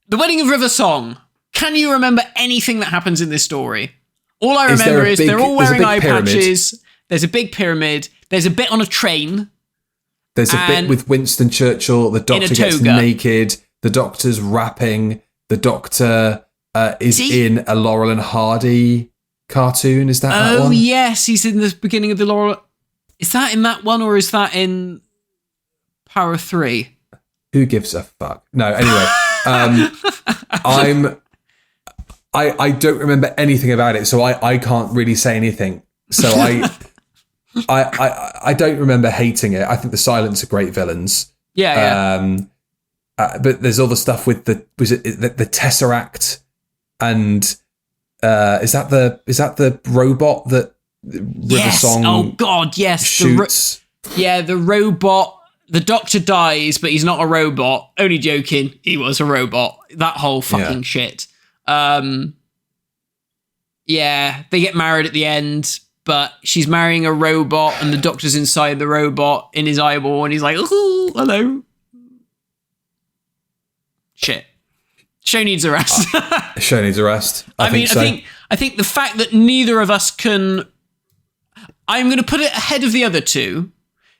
Speaker 2: The Wedding of River Song. Can you remember anything that happens in this story? All I remember is they're all wearing eye patches. There's a big pyramid. There's a bit on a train.
Speaker 3: There's a bit with Winston Churchill. The Doctor gets naked. The Doctor's rapping. The Doctor is in a Laurel and Hardy cartoon. Is that one? Oh,
Speaker 2: yes. He's in the beginning of the Laurel. Is that in that one, or is that in Power 3?
Speaker 3: Who gives a fuck? No, anyway. I don't remember anything about it, so I can't really say anything. So I don't remember hating it. I think the Silents are great villains.
Speaker 2: Yeah.
Speaker 3: But there's all the stuff with the Tesseract, and is that the robot that River Song?
Speaker 2: Oh God, yes.
Speaker 3: Shoots.
Speaker 2: The robot. The Doctor dies, but he's not a robot. Only joking. He was a robot. That whole fucking shit. They get married at the end, but she's marrying a robot, and the Doctor's inside the robot in his eyeball, and he's like, "Ooh, hello." Shit. Show needs a rest.
Speaker 3: Show needs a rest. I
Speaker 2: think the fact that neither of us can. I'm going to put it ahead of the other two,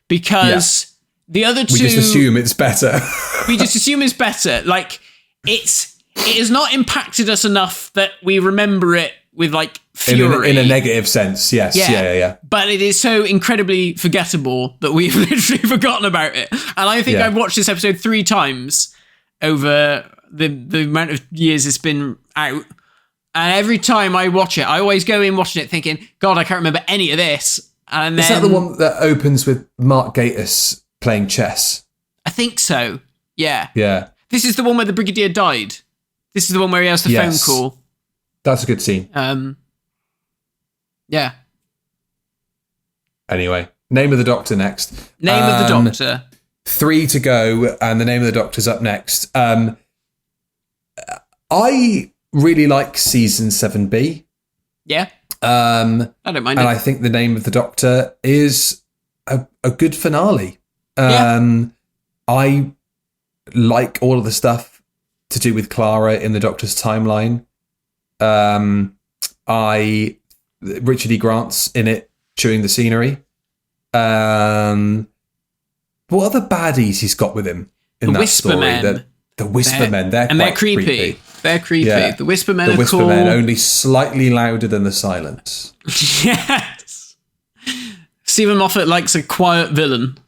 Speaker 2: because. The other two...
Speaker 3: We just assume it's better.
Speaker 2: We just assume it's better. Like, it has not impacted us enough that we remember it with, like, fury.
Speaker 3: In a negative sense, yes. Yeah.
Speaker 2: But it is so incredibly forgettable that we've literally forgotten about it. And I think I've watched this episode 3 times over the amount of years it's been out. And every time I watch it, I always go in watching it thinking, God, I can't remember any of this. And then... Is that
Speaker 3: the one that opens with Mark Gatiss playing chess?
Speaker 2: I think so. Yeah.
Speaker 3: Yeah.
Speaker 2: This is the one where the Brigadier died. This is the one where he has the phone call.
Speaker 3: That's a good scene.
Speaker 2: Yeah.
Speaker 3: Anyway, name of the Doctor next.
Speaker 2: Name of the Doctor.
Speaker 3: 3 to go, and the name of the Doctor's up next. I really like season 7B.
Speaker 2: Yeah. I don't mind it.
Speaker 3: And I think the name of the Doctor is a good finale. I like all of the stuff to do with Clara in the Doctor's timeline. Richard E. Grant's in it, chewing the scenery. What other baddies he's got with him in that story? The Whispermen. They're creepy.
Speaker 2: They're creepy. Yeah. The Whispermen are cool.
Speaker 3: The Whispermen, only slightly louder than the Silents.
Speaker 2: Yes. Stephen Moffat likes a quiet villain.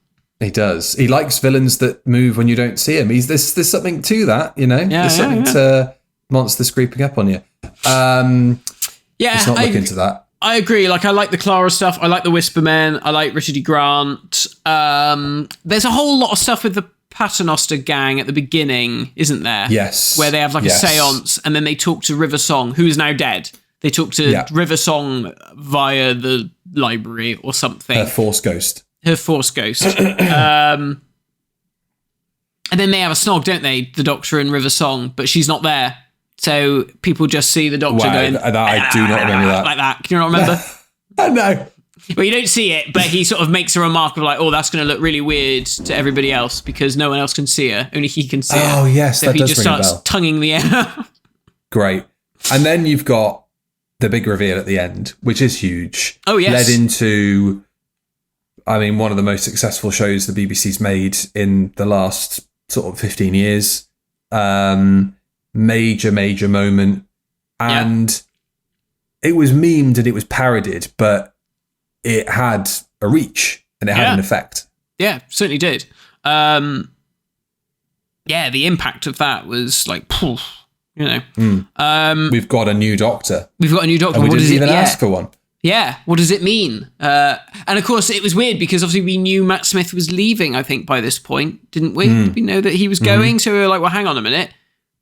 Speaker 3: He does. He likes villains that move when you don't see them. There's something to that, you know? There's something to monsters creeping up on you. Let's not look into that.
Speaker 2: I agree. Like, I like the Clara stuff. I like the Whispermen. I like Richard E. Grant. There's a whole lot of stuff with the Paternoster gang at the beginning, isn't there?
Speaker 3: Yes.
Speaker 2: Where they have like a seance, and then they talk to River Song, who is now dead. They talk to River Song via the library or something.
Speaker 3: Her Force Ghost.
Speaker 2: And then they have a snog, don't they? The Doctor and River Song, but she's not there. So people just see the Doctor going...
Speaker 3: I do not remember that.
Speaker 2: Like that. Can you not remember?
Speaker 3: No.
Speaker 2: Well, you don't see it, but he sort of makes a remark of like, oh, that's going to look really weird to everybody else because no one else can see her. Only he can see her.
Speaker 3: Oh, yes,
Speaker 2: so
Speaker 3: that
Speaker 2: he
Speaker 3: does
Speaker 2: just
Speaker 3: ring a
Speaker 2: starts
Speaker 3: bell.
Speaker 2: tonguing the air.
Speaker 3: Great. And then you've got the big reveal at the end, which is huge.
Speaker 2: Oh, yes.
Speaker 3: Led into, one of the most successful shows the BBC's made in the last sort of 15 years. Major moment. And it was memed and it was parodied, but it had a reach and it had an effect. Yeah,
Speaker 2: certainly did. The impact of that was like, poof, you know.
Speaker 3: We've got a new Doctor.
Speaker 2: And we
Speaker 3: didn't even ask for one.
Speaker 2: Yeah, what does it mean? And of course, it was weird because obviously we knew Matt Smith was leaving, I think, by this point, didn't we? We know that he was going, so we were like, well, hang on a minute.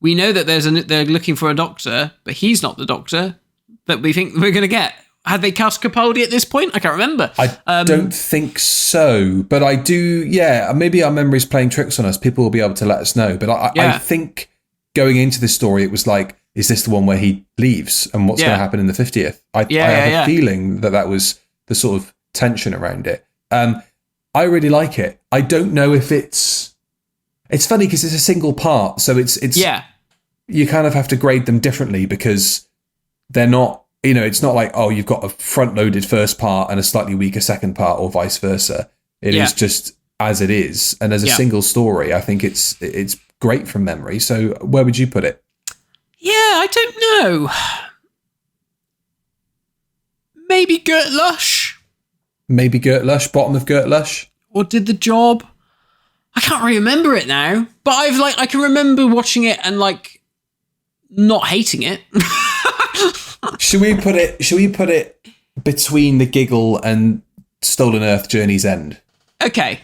Speaker 2: we know that they're looking for a doctor, but he's not the doctor that we think we're going to get. Had they cast Capaldi at this point? I can't remember.
Speaker 3: I don't think so, but I do. Yeah, maybe our memory's playing tricks on us. People will be able to let us know. But I think going into this story, it was like, is this the one where he leaves and what's going to happen in the 50th? I have a feeling that was the sort of tension around it. I really like it. I don't know if it's funny because it's a single part. So it's you kind of have to grade them differently because they're not, it's not like, oh, you've got a front-loaded first part and a slightly weaker second part or vice versa. It is just as it is. And as a single story, I think it's great from memory. So where would you put it?
Speaker 2: Yeah, I don't know. Maybe Gert Lush?
Speaker 3: Maybe Gert Lush, bottom of Gert Lush?
Speaker 2: Or did the job? I can't really remember it now. But I can remember watching it and not hating it.
Speaker 3: Should we put it between the Giggle and Stolen Earth Journey's End? Okay.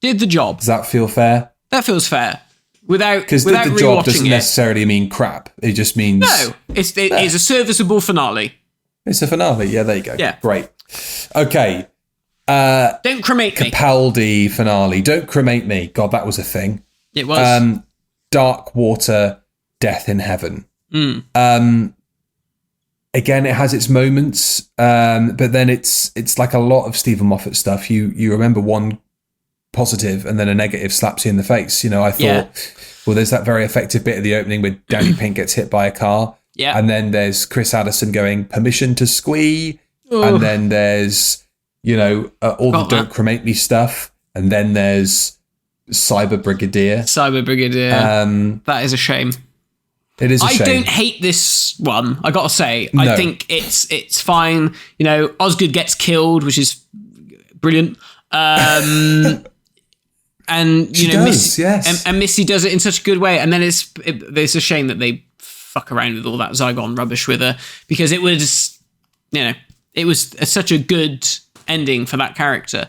Speaker 2: Did the job.
Speaker 3: Does that feel fair?
Speaker 2: That feels fair. Because
Speaker 3: the job doesn't necessarily mean crap. It just means...
Speaker 2: No, it's a serviceable finale.
Speaker 3: It's a finale. Yeah, there you go. Yeah. Great. Okay.
Speaker 2: Don't cremate me.
Speaker 3: Capaldi finale. Don't cremate me. God, that was a thing.
Speaker 2: It was.
Speaker 3: Dark Water, Death in Heaven. Again, it has its moments, but then it's like a lot of Stephen Moffat stuff. You remember one positive and then a negative slaps you in the face. I thought, well, there's that very effective bit of the opening where Danny Pink gets hit by a car.
Speaker 2: Yeah.
Speaker 3: And then there's Chris Addison going, permission to squee. Ooh. And then there's, all the Don't Cremate Me stuff. And then there's Cyber Brigadier.
Speaker 2: That is a shame.
Speaker 3: It is a shame.
Speaker 2: I don't hate this one, I gotta say. No. I think it's fine. Osgood gets killed, which is brilliant. And
Speaker 3: she does, yes.
Speaker 2: And Missy does it in such a good way. And then it's a shame that they fuck around with all that Zygon rubbish with her, because it was, it was such a good ending for that character.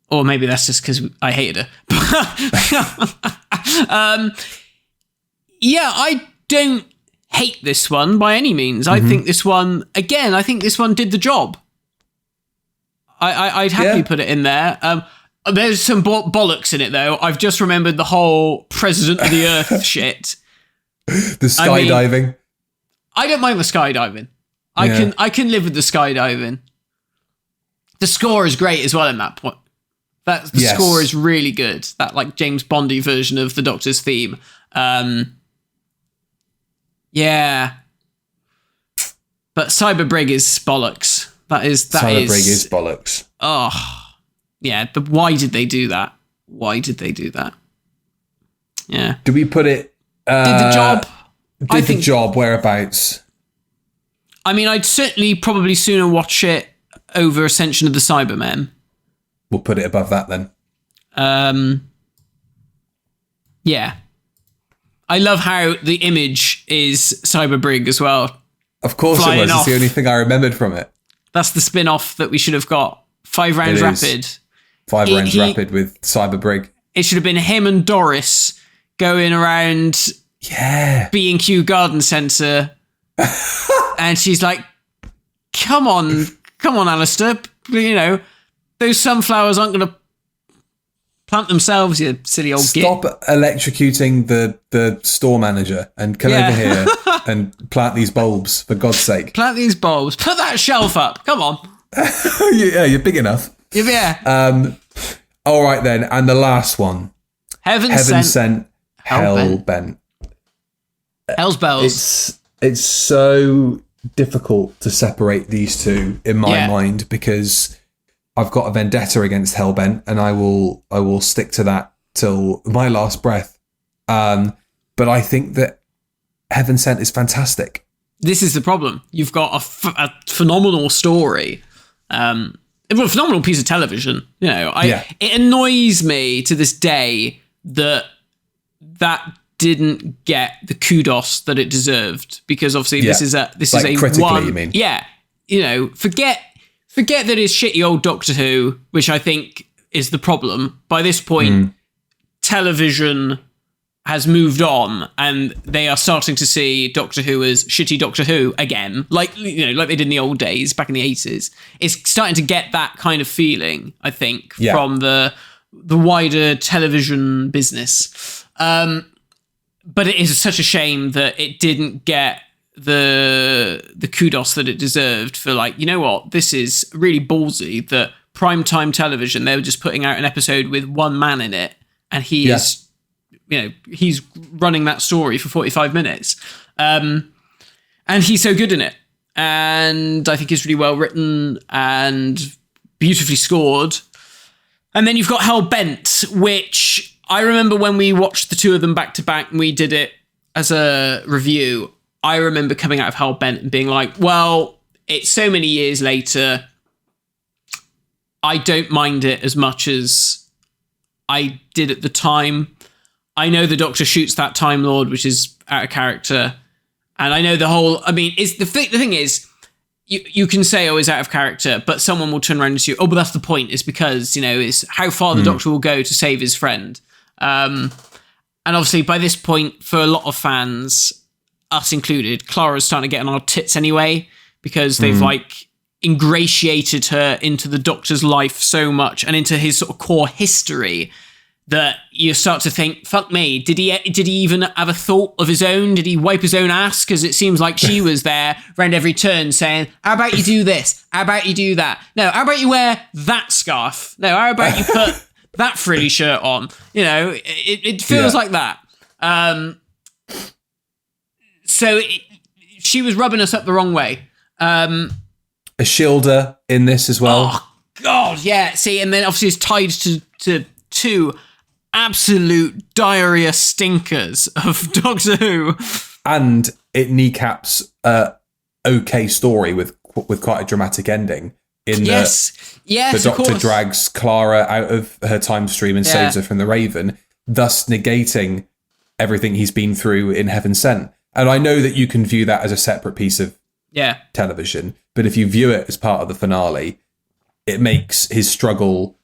Speaker 2: Or maybe that's just because I hated her. I don't hate this one by any means. I think this one, did the job. I'd happily put it in there. There's some bollocks in it, though. I've just remembered the whole President of the Earth shit.
Speaker 3: The skydiving.
Speaker 2: I don't mind the skydiving. I can live with the skydiving. The score is great as well in that point. The score is really good. That James Bondy version of the Doctor's theme. But Cyberbrig is bollocks. Cyberbrig is
Speaker 3: bollocks.
Speaker 2: Oh. Yeah, why did they do that? Yeah.
Speaker 3: Do we put it...
Speaker 2: did the job?
Speaker 3: The job, whereabouts?
Speaker 2: I mean, I'd certainly probably sooner watch it over Ascension of the Cybermen.
Speaker 3: We'll put it above that then.
Speaker 2: Yeah. I love how the image is Cyberbrig as well.
Speaker 3: Of course it was. It's the only thing I remembered from it.
Speaker 2: That's the spin-off that we should have got. 5 rounds rapid.
Speaker 3: 5 rounds rapid with Cyberbrig.
Speaker 2: It should have been him and Doris going around B&Q Garden Centre. And she's like, come on, Alistair. Those sunflowers aren't going to plant themselves, you silly old git.
Speaker 3: Stop electrocuting the store manager and come over here and plant these bulbs, for God's sake.
Speaker 2: Plant these bulbs. Put that shelf up. Come on.
Speaker 3: Yeah, you're big enough.
Speaker 2: Yeah.
Speaker 3: All right then, and the last one. Heaven sent, hell bent.
Speaker 2: Hell's bells.
Speaker 3: It's so difficult to separate these two in my mind, because I've got a vendetta against Hellbent, and I will stick to that till my last breath. But I think that Heaven Sent is fantastic.
Speaker 2: This is the problem. You've got a phenomenal story, a phenomenal piece of television. It annoys me to this day that didn't get the kudos that it deserved, because obviously this is a
Speaker 3: critically,
Speaker 2: one.
Speaker 3: You mean?
Speaker 2: Yeah, forget that it's shitty old Doctor Who, which I think is the problem. By this point, television has moved on, and they are starting to see Doctor Who as shitty Doctor Who again, like like they did in the old days back in the 80s. It's starting to get that kind of feeling, I think, from the wider television business. But it is such a shame that it didn't get the kudos that it deserved for, like, you know what, this is really ballsy that primetime television, they were just putting out an episode with one man in it, and he is, he's running that story for 45 minutes. And he's so good in it. And I think it's really well written and beautifully scored. And then you've got Hell Bent, which I remember when we watched the two of them back to back and we did it as a review, I remember coming out of Hell Bent and being like, well, it's so many years later, I don't mind it as much as I did at the time. I know the Doctor shoots that Time Lord, which is out of character. And I know the whole... I mean, the thing is, you can say, oh, it's out of character, but someone will turn around and say, oh, but that's the point. It's because, it's how far the Doctor will go to save his friend. And obviously, by this point, for a lot of fans, us included, Clara's starting to get on our tits anyway, because they've, ingratiated her into the Doctor's life so much and into his sort of core history that you start to think, fuck me, did he even have a thought of his own? Did he wipe his own ass? Because it seems like she was there around every turn saying, how about you do this? How about you do that? No, how about you wear that scarf? No, how about you put that frilly shirt on? It feels like that. So she was rubbing us up the wrong way.
Speaker 3: Ashilda in this as well.
Speaker 2: Oh, God, yeah. See, and then obviously it's tied to two absolute diarrhea stinkers of Doctor Who.
Speaker 3: And it kneecaps okay story with quite a dramatic ending. Yes,
Speaker 2: the
Speaker 3: Doctor drags Clara out of her time stream and saves her from the Raven, thus negating everything he's been through in Heaven Sent. And I know that you can view that as a separate piece of television, but if you view it as part of the finale, it makes his struggle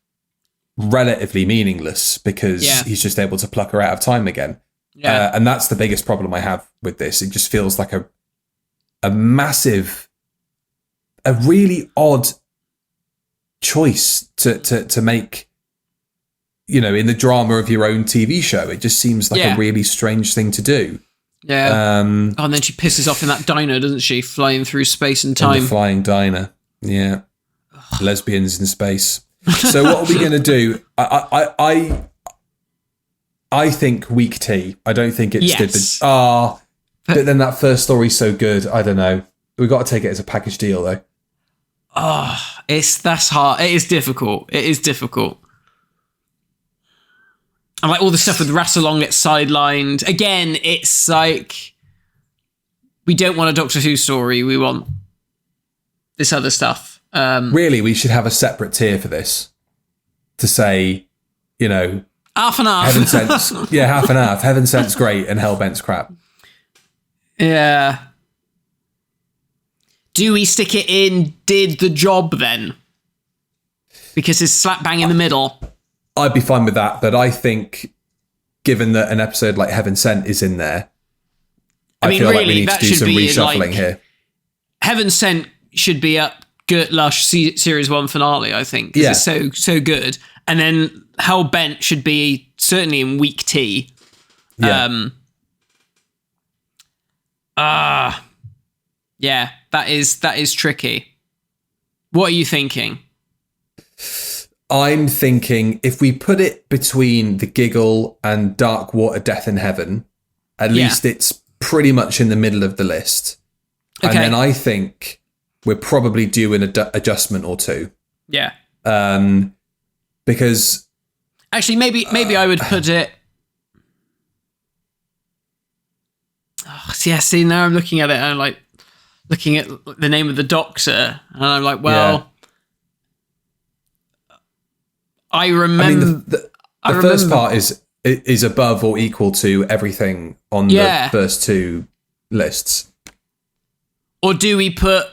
Speaker 3: relatively meaningless because he's just able to pluck her out of time again. And that's the biggest problem I have with this. It just feels like a really odd choice to make, in the drama of your own TV show. It just seems like a really strange thing to do.
Speaker 2: Yeah. And then she pisses off in that diner, doesn't she? Flying through space and time.
Speaker 3: In the flying diner. Yeah. Lesbians in space. So what are we going to do? I think weak tea. I don't think it's did the... but then that first story's so good. I don't know. We've got to take it as a package deal, though.
Speaker 2: That's hard. It is difficult. And like all the stuff with Rassilon gets sidelined. Again, it's like, we don't want a Doctor Who story. We want this other stuff.
Speaker 3: Really, we should have a separate tier for this to say,
Speaker 2: half and half.
Speaker 3: Heaven Sent's, half and half. Heaven Sent's great and Hellbent's crap.
Speaker 2: Yeah. Do we stick it in Did the Job then? Because it's slap bang in the middle.
Speaker 3: I'd be fine with that, but I think, given that an episode like Heaven Sent is in there, I feel like we need to do some reshuffling here.
Speaker 2: Heaven Sent should be up Gert Lush Series 1 finale, I think, because it's so good. And then Hell Bent should be certainly in week T. Yeah. That is tricky. What are you thinking?
Speaker 3: I'm thinking if we put it between the Giggle and Dark Water Death in Heaven, at least it's pretty much in the middle of the list. Okay. And then I think we're probably due an adjustment or two.
Speaker 2: Yeah.
Speaker 3: Because...
Speaker 2: Actually, maybe I would put it... See, now I'm looking at it and I'm like, looking at the name of the Doctor, and I'm like, well... I remember...
Speaker 3: the first part is above or equal to everything on the first two lists.
Speaker 2: Or do we put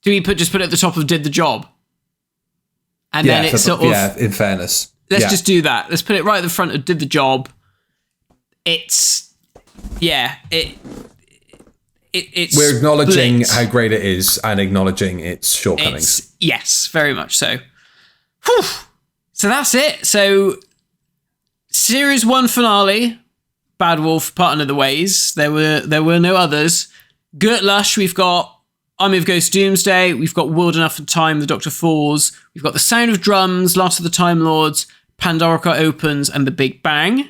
Speaker 2: it at the top of Did the Job? And then it's sort of...
Speaker 3: Yeah, in fairness.
Speaker 2: Let's just do that. Let's put it right at the front of Did the Job. it's
Speaker 3: we're acknowledging
Speaker 2: split.
Speaker 3: how great it is and acknowledging its shortcomings.
Speaker 2: Yes, very much so. Whew. So that's it. So series 1 finale, Bad Wolf, Part Another Ways. There were no others. Gert Lush, we've got Army of Ghosts, Doomsday. We've got World Enough for Time, The Doctor Falls. We've got The Sound of Drums, Last of the Time Lords, Pandorica Opens, and The Big Bang.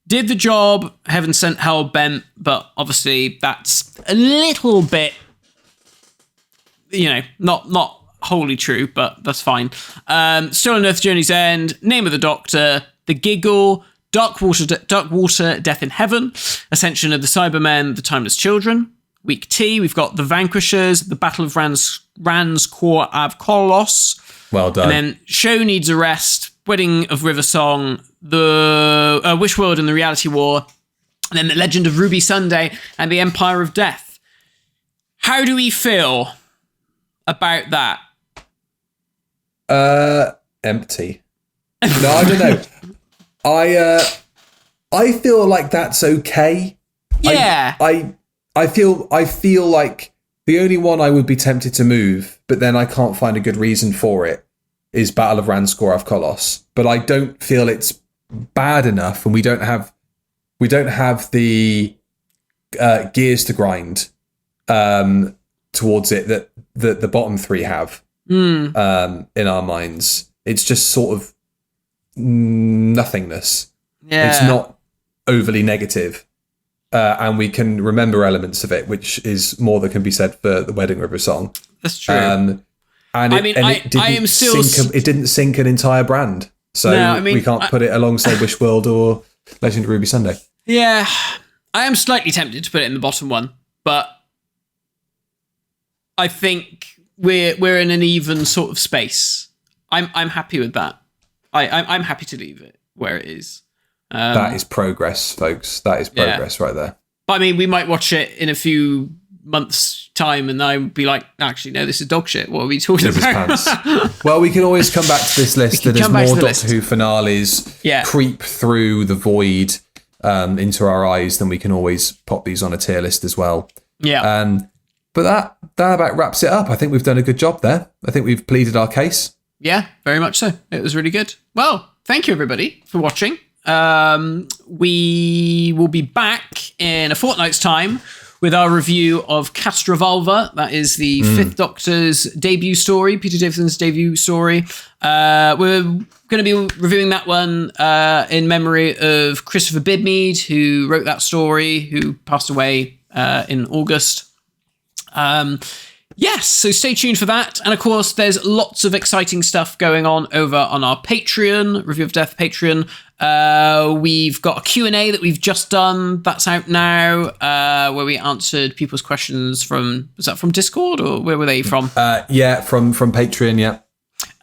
Speaker 2: Did the job, Heaven Sent, Hell Bent, but obviously that's a little bit, not wholly true, but that's fine. Still on Earth, Journey's End, Name of the Doctor, The Giggle, Dark Water, Death in Heaven, Ascension of the Cybermen, The Timeless Children. Week T, we've got The Vanquishers, The Battle of Ransoor av Kolos.
Speaker 3: Well done.
Speaker 2: And then Show Needs a Rest, Wedding of River Song, The Wish World and the Reality War, and then The Legend of Ruby Sunday and The Empire of Death. How do we feel about that?
Speaker 3: Empty. No, I don't know. I feel like that's okay.
Speaker 2: Yeah.
Speaker 3: I feel like the only one I would be tempted to move, but then I can't find a good reason for it, is Battle of Ransoor of Kolos. But I don't feel it's bad enough, and we don't have the gears to grind towards it that the bottom 3 have in our minds. It's just sort of nothingness.
Speaker 2: Yeah.
Speaker 3: It's not overly negative. And we can remember elements of it, which is more than can be said for the Wedding River Song.
Speaker 2: That's true.
Speaker 3: It didn't sink an entire brand. So we can't put it alongside Wish World or Legend of Ruby Sunday.
Speaker 2: Yeah, I am slightly tempted to put it in the bottom one, but I think we're in an even sort of space. I'm happy with that. I'm happy to leave it where it is.
Speaker 3: That is progress, folks. That is progress right there.
Speaker 2: But I mean, we might watch it in a few months' time and I'll be like, actually, no, this is dog shit. What are we talking about?
Speaker 3: Well, we can always come back to this list and as more Doctor Who finales creep through the void into our eyes, then we can always pop these on a tier list as well.
Speaker 2: Yeah.
Speaker 3: But that about wraps it up. I think we've done a good job there. I think we've pleaded our case.
Speaker 2: Yeah, very much so. It was really good. Well, thank you, everybody, for watching. We will be back in a fortnight's time with our review of Castrovalva. That is the Fifth Doctor's debut story, Peter Davison's debut story. We're going to be reviewing that one in memory of Christopher Bidmead, who wrote that story, who passed away in August. Yes, so stay tuned for that. And of course, there's lots of exciting stuff going on over on our Patreon, Review of Death Patreon. We've got a Q&A that we've just done. That's out now, where we answered people's questions was that from Discord or where were they from?
Speaker 3: From Patreon, yeah.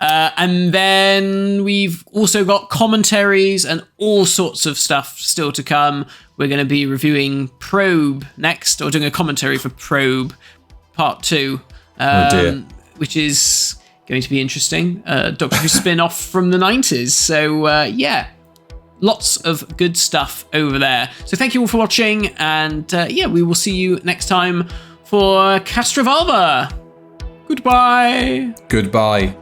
Speaker 2: And then we've also got commentaries and all sorts of stuff still to come. We're going to be reviewing Probe next, or doing a commentary for Probe Part 2, which is going to be interesting. Doctor Who spin-off from the 90s. So, yeah, lots of good stuff over there. So thank you all for watching, and we will see you next time for Castrovalva. Goodbye.
Speaker 3: Goodbye.